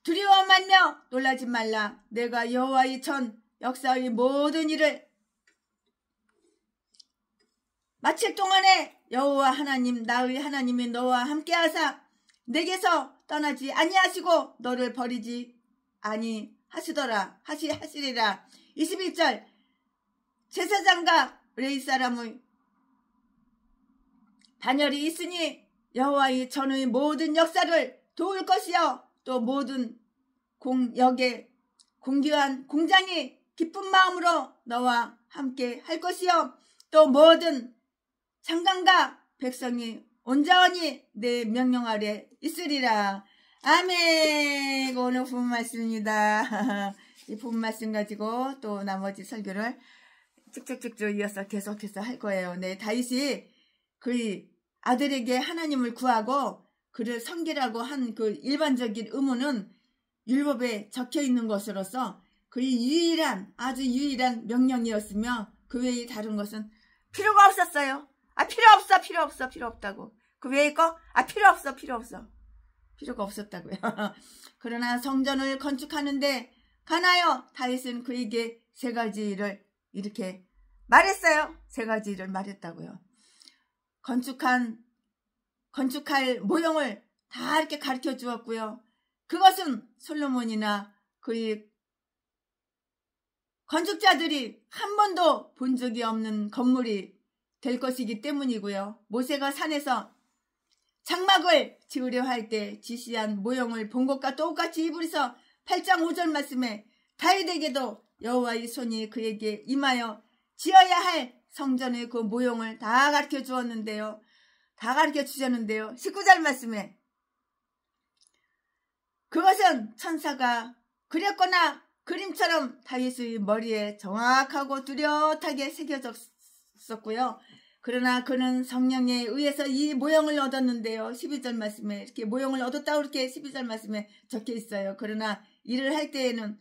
A: 두려워 말며 놀라지 말라. 내가 여호와의 전 역사의 모든 일을 마칠 동안에 여호와 하나님 나의 하나님이 너와 함께하사 내게서 떠나지 아니하시고 너를 버리지 하시리라. 21절. 제사장과 레위 사람의 단열이 있으니 여호와의 전의 모든 역사를 도울 것이요 또 모든 공역에 공기한 공장이 기쁜 마음으로 너와 함께 할 것이요 또 모든 장관과 백성이 온전히 내 명령 아래 있으리라. 아멘. 오늘 부분 말씀입니다. 이 부분 말씀 가지고 또 나머지 설교를 쭉쭉쭉쭉 이어서 계속해서 할 거예요. 네, 다윗이 그의 아들에게 하나님을 구하고 그를 섬기라고 한 그 일반적인 의무는 율법에 적혀 있는 것으로서 그의 아주 유일한 명령이었으며 그 외에 다른 것은 필요가 없었어요. 필요 없다고. 그 외의 거? 필요 없어. 필요가 없었다고요. 그러나 성전을 건축하는데 가나요? 다윗은 그에게 세 가지를 이렇게 말했어요. 세 가지를 말했다고요. 건축한 건축할 모형을 다 이렇게 가르쳐 주었고요. 그것은 솔로몬이나 그의 건축자들이 한 번도 본 적이 없는 건물이 될 것이기 때문이고요. 모세가 산에서 장막을 지으려 할 때 지시한 모형을 본 것과 똑같이 히브리서 8장 5절 말씀에 다윗에게도 여호와의 손이 그에게 임하여 지어야 할 성전의 그 모형을 다 가르쳐 주었는데요. 다 가르쳐 주셨는데요. 19절 말씀에 그것은 천사가 그렸거나 그림처럼 다윗의 머리에 정확하고 뚜렷하게 새겨졌었고요. 그러나 그는 성령에 의해서 이 모형을 얻었는데요. 12절 말씀에 이렇게 모형을 얻었다고 이렇게 12절 말씀에 적혀 있어요. 그러나 일을 할 때에는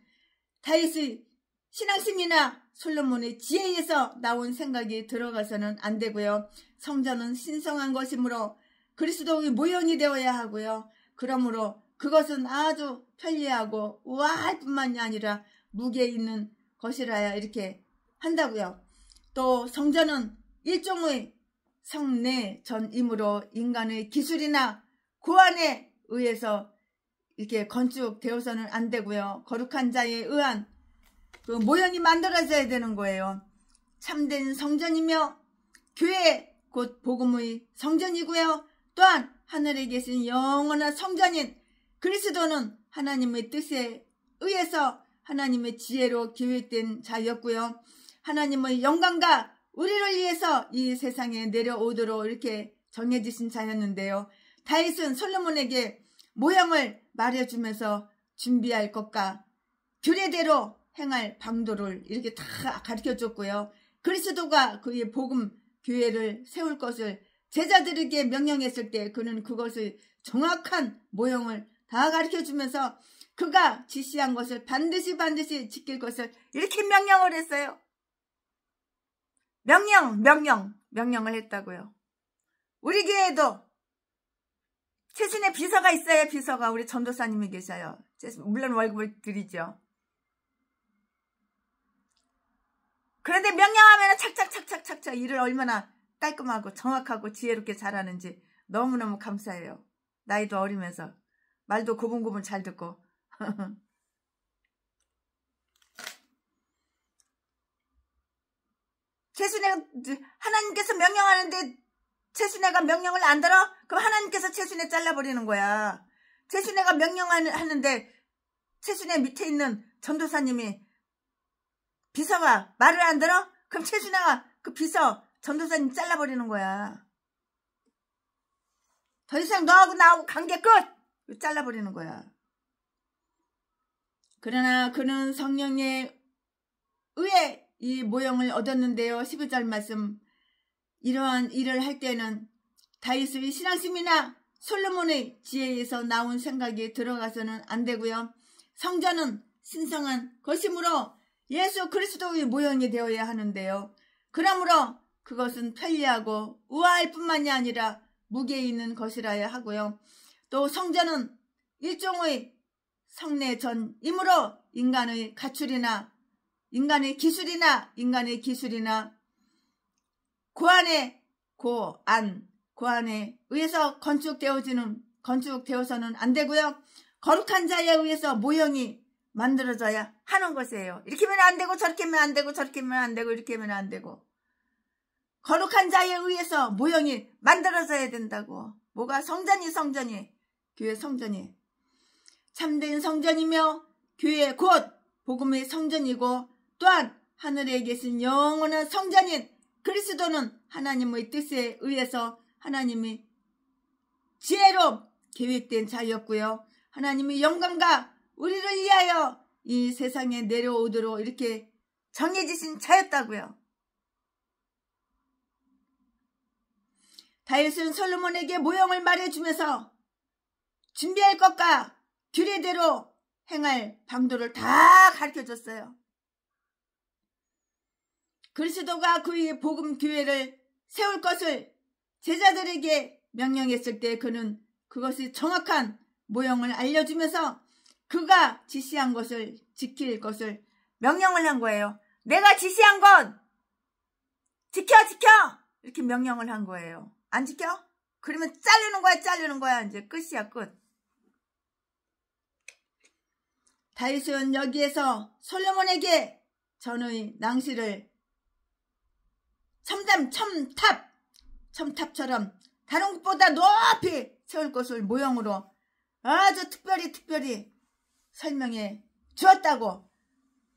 A: 다윗의 신앙심이나 솔로몬의 지혜에서 나온 생각이 들어가서는 안 되고요. 성전은 신성한 것이므로 그리스도의 모형이 되어야 하고요. 그러므로 그것은 아주 편리하고 우아할 뿐만이 아니라 무게 있는 것이라야 이렇게 한다고요. 또 성전은 일종의 성내 전임으로 인간의 기술이나 고안에 의해서 이렇게 건축되어서는 안 되고요. 거룩한 자에 의한 그 모형이 만들어져야 되는 거예요. 참된 성전이며 교회 곧 복음의 성전이고요. 또한 하늘에 계신 영원한 성전인 그리스도는 하나님의 뜻에 의해서 하나님의 지혜로 계획된 자였고요. 하나님의 영광과 우리를 위해서 이 세상에 내려오도록 이렇게 정해지신 자였는데요. 다윗은 솔로몬에게 모형을 말해주면서 준비할 것과 규례대로 행할 방도를 이렇게 다 가르쳐줬고요. 그리스도가 그의 복음 교회를 세울 것을 제자들에게 명령했을 때 그는 그것을 정확한 모형을 다 가르쳐주면서 그가 지시한 것을 반드시 지킬 것을 이렇게 명령을 했어요. 명령을 했다고요. 우리 교회에도 최신의 비서가 있어요. 비서가 우리 전도사님이 계셔요. 물론 월급을 드리죠. 그런데 명령하면 착착 일을 얼마나 깔끔하고 정확하고 지혜롭게 잘하는지 너무너무 감사해요. 나이도 어리면서 말도 고분고분 잘 듣고 최순애가 하나님께서 명령하는데 최순애가 명령을 안 들어? 그럼 하나님께서 최순애 잘라버리는 거야. 최순애가 명령하는데 최순애 밑에 있는 전도사님이 비서가 말을 안 들어? 그럼 최순애가 그 비서 전도사님 잘라버리는 거야. 더 이상 너하고 나하고 관계 끝! 잘라버리는 거야. 그러나 그는 성령에 의해 이 모형을 얻었는데요. 12절 말씀, 이러한 일을 할 때는 다윗의 신앙심이나 솔로몬의 지혜에서 나온 생각이 들어가서는 안 되고요. 성전은 신성한 것이므로 예수 그리스도의 모형이 되어야 하는데요. 그러므로 그것은 편리하고 우아할 뿐만이 아니라 무게 있는 것이라야 하고요. 또 성전은 일종의 성내 전이므로 인간의 가출이나 인간의 기술이나 고안에 의해서 건축되어서는 안 되고요. 거룩한 자에 의해서 모형이 만들어져야 하는 것이에요. 이렇게 하면 안 되고 저렇게 하면 안 되고 저렇게 하면 안 되고 이렇게 하면 안 되고 거룩한 자에 의해서 모형이 만들어져야 된다고. 뭐가 성전이 교회 성전이 참된 성전이며 교회 곧 복음의 성전이고 또한 하늘에 계신 영원한 성전인 그리스도는 하나님의 뜻에 의해서 하나님이 지혜로 계획된 자였고요. 하나님의 영광과 우리를 위하여 이 세상에 내려오도록 이렇게 정해지신 자였다고요. 다윗은 솔로몬에게 모형을 말해주면서 준비할 것과 규례대로 행할 방도를 다 가르쳐줬어요. 그리스도가 그의 복음 교회를 세울 것을 제자들에게 명령했을 때 그는 그것이 정확한 모형을 알려주면서 그가 지시한 것을 지킬 것을 명령을 한 거예요. 내가 지시한 건 지켜! 이렇게 명령을 한 거예요. 안 지켜? 그러면 자르는 거야. 이제 끝이야, 끝. 다윗은 여기에서 솔로몬에게 전의 낭시를 첨탑처럼 다른 것보다 높이 세울 것을 모형으로 아주 특별히 설명해 주었다고.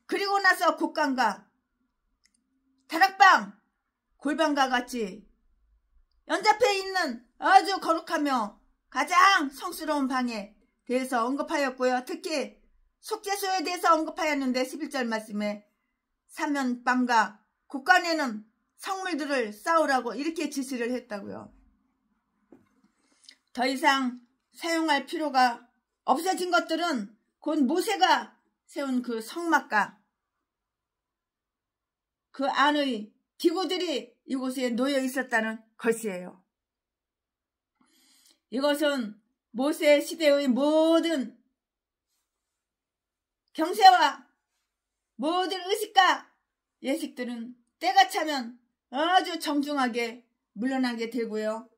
A: 그리고 나서 곡간과 다락방, 골방과 같이 연잡해 있는 아주 거룩하며 가장 성스러운 방에 대해서 언급하였고요. 특히 속죄소에 대해서 언급하였는데 11절 말씀에 사면방과 곡간에는 성물들을 쌓으라고 이렇게 지시를 했다고요. 더 이상 사용할 필요가 없어진 것들은 곧 모세가 세운 그 성막과 그 안의 기구들이 이곳에 놓여 있었다는 것이에요. 이것은 모세 시대의 모든 경세와 모든 의식과 예식들은 때가 차면 아주 정중하게 물러나게 되고요.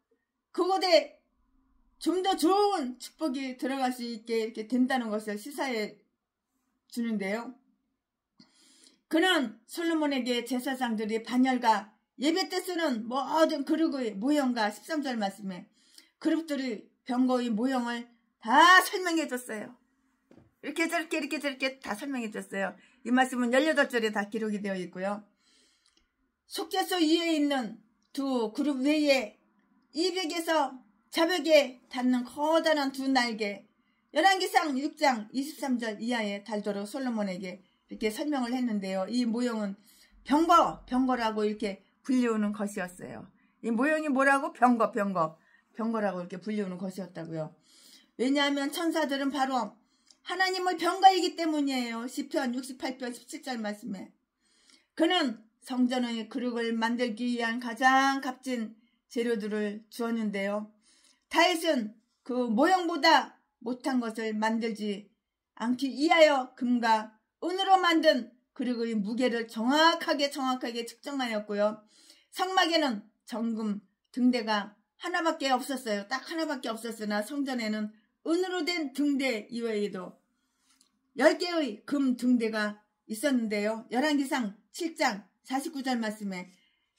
A: 그곳에 좀 더 좋은 축복이 들어갈 수 있게 이렇게 된다는 것을 시사해 주는데요. 그는 솔로몬에게 제사장들이 반열과 예배 때 쓰는 모든 그릇의 모형과 13절 말씀에 그릇들의 병거의 모형을 다 설명해 줬어요. 이렇게 저렇게 다 설명해 줬어요. 이 말씀은 18절에 다 기록이 되어 있고요. 속죄소 위에 있는 두 그룹 외에 200에서 자벽에 닿는 커다란 두 날개, 열왕기상 6장 23절 이하에 달도록 솔로몬에게 이렇게 설명을 했는데요. 이 모형은 병거라고 이렇게 불리우는 것이었어요. 이 모형이 뭐라고? 병거라고 이렇게 불리우는 것이었다고요. 왜냐하면 천사들은 바로 하나님의 병거이기 때문이에요. 시편 68편 17절 말씀에 그는 성전의 그릇을 만들기 위한 가장 값진 재료들을 주었는데요. 다윗은 그 모형보다 못한 것을 만들지 않기 위하여 금과 은으로 만든 그릇의 무게를 정확하게 측정하였고요. 성막에는 정금 등대가 하나밖에 없었어요. 딱 하나밖에 없었으나 성전에는 은으로 된 등대 이외에도 10개의 금 등대가 있었는데요. 열왕기상 7장 49절 말씀에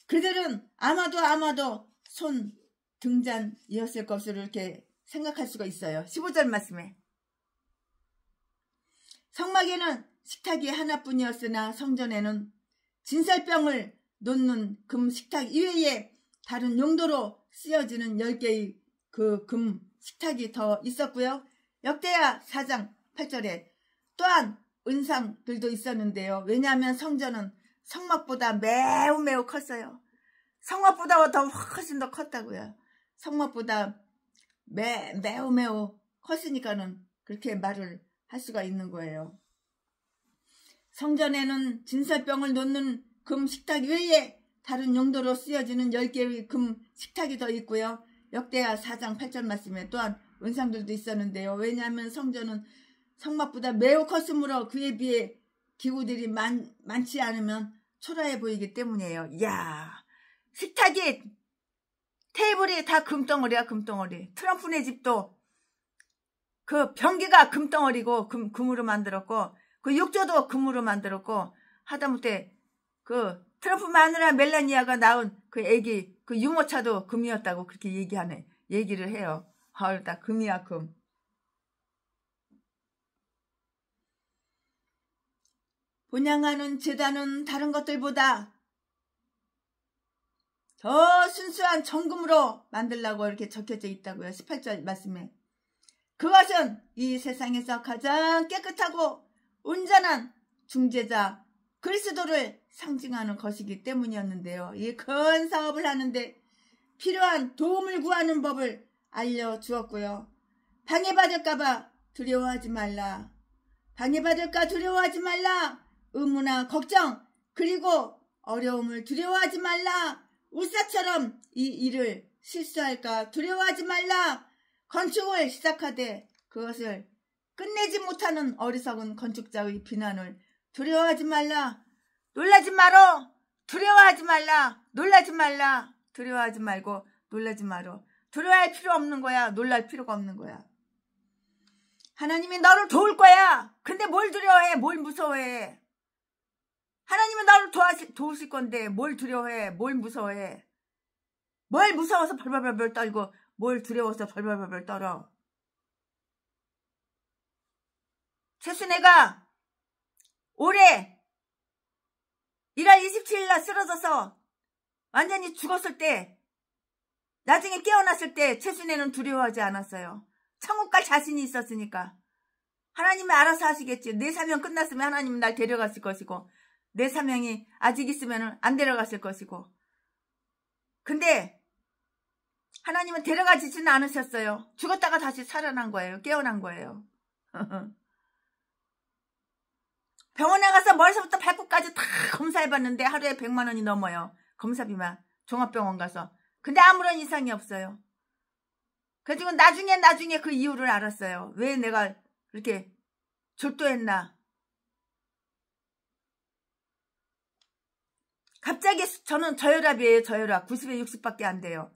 A: 그들은 아마도 손 등잔이었을 것으로 이렇게 생각할 수가 있어요. 15절 말씀에 성막에는 식탁이 하나뿐이었으나 성전에는 진설병을 놓는 금 식탁 이외에 다른 용도로 쓰여지는 10개의 그 금 식탁이 더 있었고요. 역대하 4장 8절에 또한 은상들도 있었는데요. 왜냐하면 성전은 성막보다 매우 컸어요. 성막보다 더 훨씬 더 컸다고요. 성막보다 매우 컸으니까는 그렇게 말을 할 수가 있는 거예요. 성전에는 진설병을 놓는 금 식탁 외에 다른 용도로 쓰여지는 10개의 금 식탁이 더 있고요. 역대하 4장 8절 말씀에 또한 은상들도 있었는데요. 왜냐하면 성전은 성막보다 매우 컸으므로 그에 비해 기구들이 많지 않으면 초라해 보이기 때문이에요. 이야, 식탁이 테이블이 다 금덩어리야. 트럼프네 집도 그 변기가 금덩어리고 금으로 만들었고 그 욕조도 금으로 만들었고 하다못해 그 트럼프 마누라 멜라니아가 낳은 그 애기 그 유모차도 금이었다고 그렇게 얘기를 해요. 다 금이야 금. 본향하는 제단은 다른 것들보다 더 순수한 정금으로 만들라고 이렇게 적혀져 있다고요. 18절 말씀에 그것은 이 세상에서 가장 깨끗하고 온전한 중재자 그리스도를 상징하는 것이기 때문이었는데요. 이 큰 사업을 하는데 필요한 도움을 구하는 법을 알려주었고요. 방해받을까봐 두려워하지 말라. 방해받을까 두려워하지 말라. 의무나 걱정 그리고 어려움을 두려워하지 말라. 울사처럼 이 일을 실수할까 두려워하지 말라. 건축을 시작하되 그것을 끝내지 못하는 어리석은 건축자의 비난을 두려워하지 말라. 놀라지 말어. 두려워하지 말라. 놀라지 말라. 두려워하지 말고 놀라지 말어. 두려워할 필요 없는 거야. 놀랄 필요가 없는 거야. 하나님이 너를 도울 거야. 근데 뭘 두려워해? 뭘 무서워해? 하나님은 너를 도우실 건데 뭘 두려워해? 뭘 무서워해? 뭘 무서워서 벌벌벌 떨고 뭘 두려워서 벌벌벌 떨어? 최순애가 올해 1월 27일 날 쓰러져서 완전히 죽었을 때, 나중에 깨어났을 때 최순애는 두려워하지 않았어요. 천국 갈 자신이 있었으니까. 하나님이 알아서 하시겠지. 내 사명 끝났으면 하나님은 날 데려갔을 것이고, 내 사명이 아직 있으면 안 데려갔을 것이고. 근데 하나님은 데려가지지는 않으셨어요. 죽었다가 다시 살아난 거예요. 깨어난 거예요. 병원에 가서 머리서부터 발끝까지 다 검사해봤는데 하루에 100만 원이 넘어요. 검사비만. 종합병원 가서. 근데 아무런 이상이 없어요. 그래가지고 나중에 그 이유를 알았어요. 왜 내가 그렇게 졸도했나. 갑자기 저는 저혈압이에요. 저혈압. 90에 60밖에 안 돼요.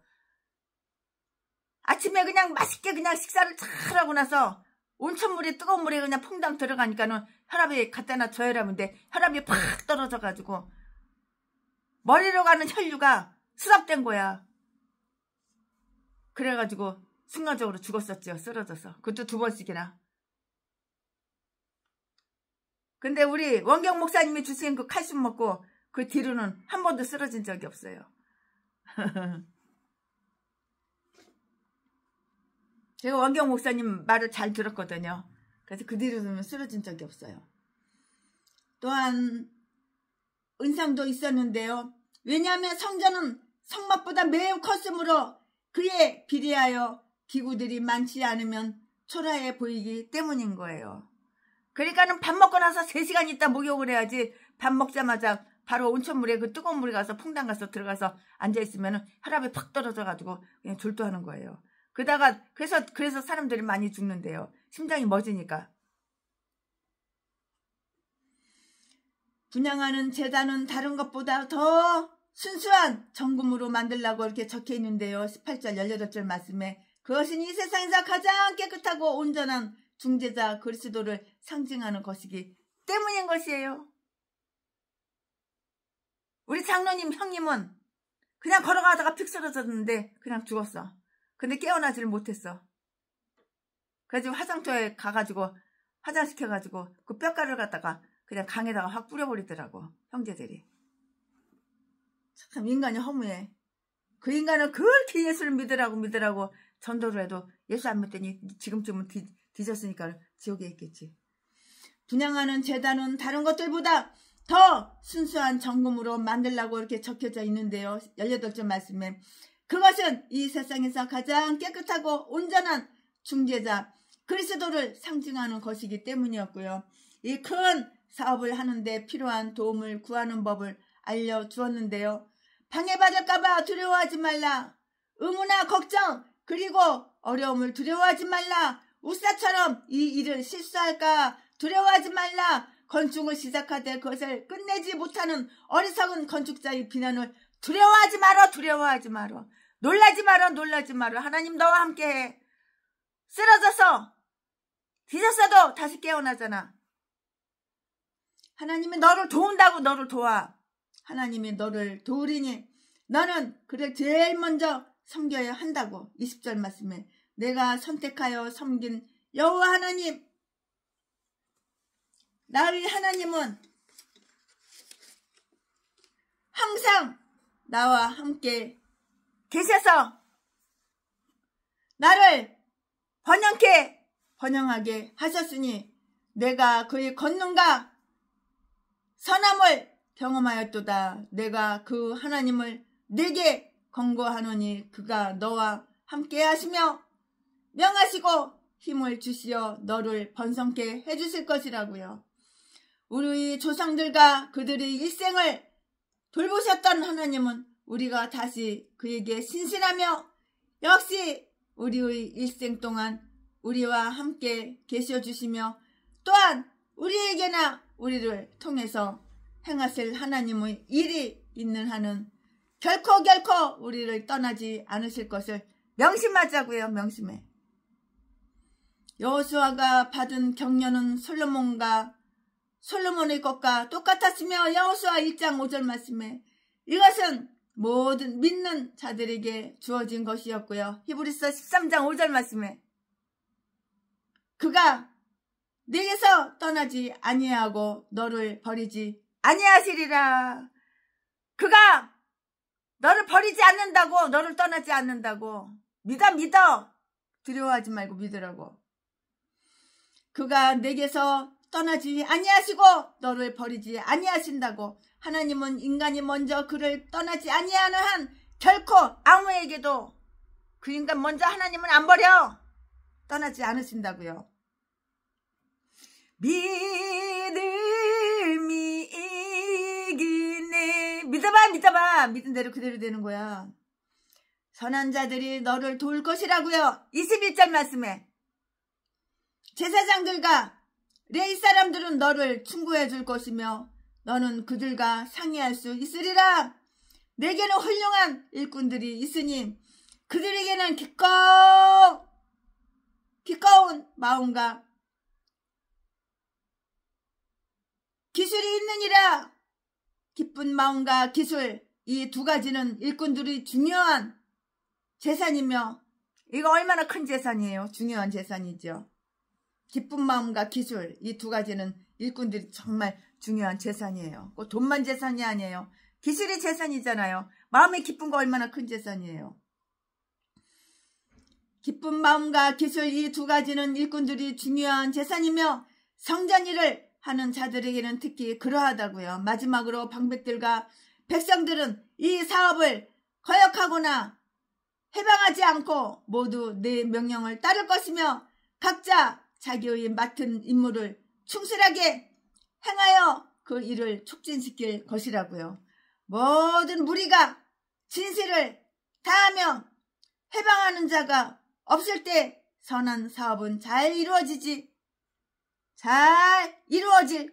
A: 아침에 그냥 맛있게 그냥 식사를 잘 하고 나서 온천물에 뜨거운 물에 그냥 퐁당 들어가니까는 혈압이 갖다놔 저혈압인데 혈압이 팍 떨어져가지고 머리로 가는 혈류가 수납된 거야. 그래가지고 순간적으로 죽었었죠. 쓰러져서. 그것도 2번씩이나. 근데 우리 원경 목사님이 주신 그 칼슘 먹고 그 뒤로는 한 번도 쓰러진 적이 없어요. 제가 원경 목사님 말을 잘 들었거든요. 그래서 그 뒤로는 쓰러진 적이 없어요. 또한 은상도 있었는데요. 왜냐하면 성전은 성막보다 매우 컸으므로 그에 비례하여 기구들이 많지 않으면 초라해 보이기 때문인 거예요. 그러니까는 밥 먹고 나서 3시간 있다 목욕을 해야지. 밥 먹자마자 바로 온천물에 그 뜨거운 물에 가서 퐁당 가서 들어가서 앉아있으면 혈압이 팍 떨어져가지고 그냥 졸도하는 거예요. 그러다가 그래서 사람들이 많이 죽는데요. 심장이 멎으니까. 분양하는 제단은 다른 것보다 더 순수한 정금으로 만들라고 이렇게 적혀 있는데요. 18절 18절 말씀에 그것은 이 세상에서 가장 깨끗하고 온전한 중재자 그리스도를 상징하는 것이기 때문인 것이에요. 우리 장로님 형님은 그냥 걸어가다가 픽 쓰러졌는데 그냥 죽었어. 근데 깨어나지를 못했어. 그래서 화장터에 가가지고 화장시켜가지고 그 뼈가루를 갖다가 그냥 강에다가 확 뿌려버리더라고. 형제들이. 참 인간이 허무해. 그 인간은 그렇게 예수를 믿으라고 전도를 해도 예수 안 믿더니 지금쯤은 뒤졌으니까 지옥에 있겠지. 분양하는 제단은 다른 것들보다 더 순수한 정금으로 만들라고 이렇게 적혀져 있는데요. 18절 말씀에 그것은 이 세상에서 가장 깨끗하고 온전한 중재자 그리스도를 상징하는 것이기 때문이었고요. 이 큰 사업을 하는데 필요한 도움을 구하는 법을 알려주었는데요. 방해받을까봐 두려워하지 말라. 의무나 걱정 그리고 어려움을 두려워하지 말라. 우사처럼 이 일을 실수할까 두려워하지 말라. 건축을 시작하되 그것을 끝내지 못하는 어리석은 건축자의 비난을 두려워하지 말어. 놀라지 말어. 하나님 너와 함께해. 쓰러져서 뒤졌어도 다시 깨어나잖아. 하나님이 너를 도운다고 너를 도와. 하나님이 너를 도우리니 너는 그를 제일 먼저 섬겨야 한다고. 20절 말씀에 내가 선택하여 섬긴 여호와 하나님, 나의 하나님은 항상 나와 함께 계셔서 나를 번영하게 하셨으니 내가 그의 권능과 선함을 경험하였도다. 내가 그 하나님을 내게 권고하노니 그가 너와 함께 하시며 명하시고 힘을 주시어 너를 번성케 해주실 것이라고요. 우리 조상들과 그들의 일생을 돌보셨던 하나님은 우리가 다시 그에게 신실하며 역시 우리의 일생 동안 우리와 함께 계셔주시며 또한 우리에게나 우리를 통해서 행하실 하나님의 일이 있는 한은 결코 우리를 떠나지 않으실 것을 명심하자고요. 명심해. 여호수아가 받은 격려는 솔로몬의 것과 똑같았으며 여호수아 1장 5절 말씀에 이것은 모든 믿는 자들에게 주어진 것이었고요. 히브리서 13장 5절 말씀에 그가 내게서 떠나지 아니하고 너를 버리지 아니하시리라. 그가 너를 버리지 않는다고, 너를 떠나지 않는다고. 믿어. 두려워하지 말고 믿으라고. 그가 내게서 떠나지 아니하시고 너를 버리지 아니하신다고. 하나님은 인간이 먼저 그를 떠나지 아니하는 한 결코 아무에게도 그 인간 먼저 하나님은 안 버려. 떠나지 않으신다고요. 믿음이 이기네. 믿어봐. 믿은 대로 그대로 되는 거야. 선한 자들이 너를 도울 것이라고요. 21절 말씀에 제사장들과 레위 사람들은 너를 충고해 줄 것이며 너는 그들과 상의할 수 있으리라. 내게는 훌륭한 일꾼들이 있으니 그들에게는 기꺼운 마음과 기술이 있느니라. 기쁜 마음과 기술, 이 두 가지는 일꾼들이 중요한 재산이며 이거 얼마나 큰 재산이에요. 중요한 재산이죠. 기쁜 마음과 기술, 이 두 가지는 일꾼들이 정말 중요한 재산이에요. 꼭 돈만 재산이 아니에요. 기술이 재산이잖아요. 마음이 기쁜 거 얼마나 큰 재산이에요. 기쁜 마음과 기술, 이 두 가지는 일꾼들이 중요한 재산이며 성전 일을 하는 자들에게는 특히 그러하다고요. 마지막으로 방백들과 백성들은 이 사업을 거역하거나 해방하지 않고 모두 내 명령을 따를 것이며 각자 자기의 맡은 임무를 충실하게 행하여 그 일을 촉진시킬 것이라고요. 모든 무리가 진실을 다하며 해방하는 자가 없을 때 선한 사업은 잘 이루어질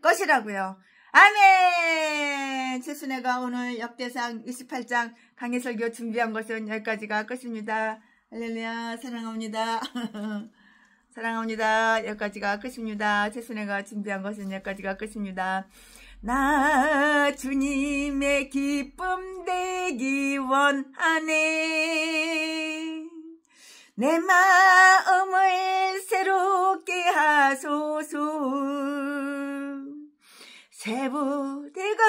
A: 것이라고요. 아멘. 최순애가 오늘 역대상 28장 강해설교 준비한 것은 여기까지가 끝입니다. 할렐루야. 사랑합니다. 사랑합니다. 여기까지가 끝입니다. 최순애가 준비한 것은 여기까지가 끝입니다. 나 주님의 기쁨 되기 원하네. 내 마음을 새롭게 하소서. 새 부대가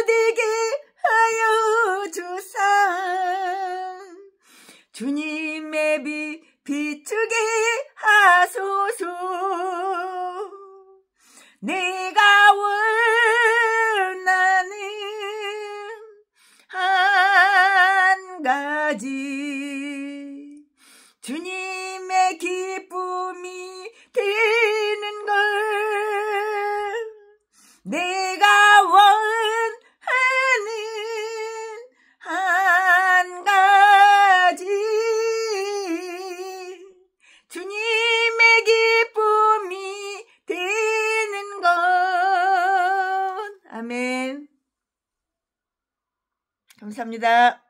A: 되게 하여 주사. 주님의 빛 비추게 하소서. 내가 원하는 한 가지 주님의 기쁨이 되는 걸. 내가 원하는 한 가지 주님의 기쁨이 되는 것. 아멘. 감사합니다.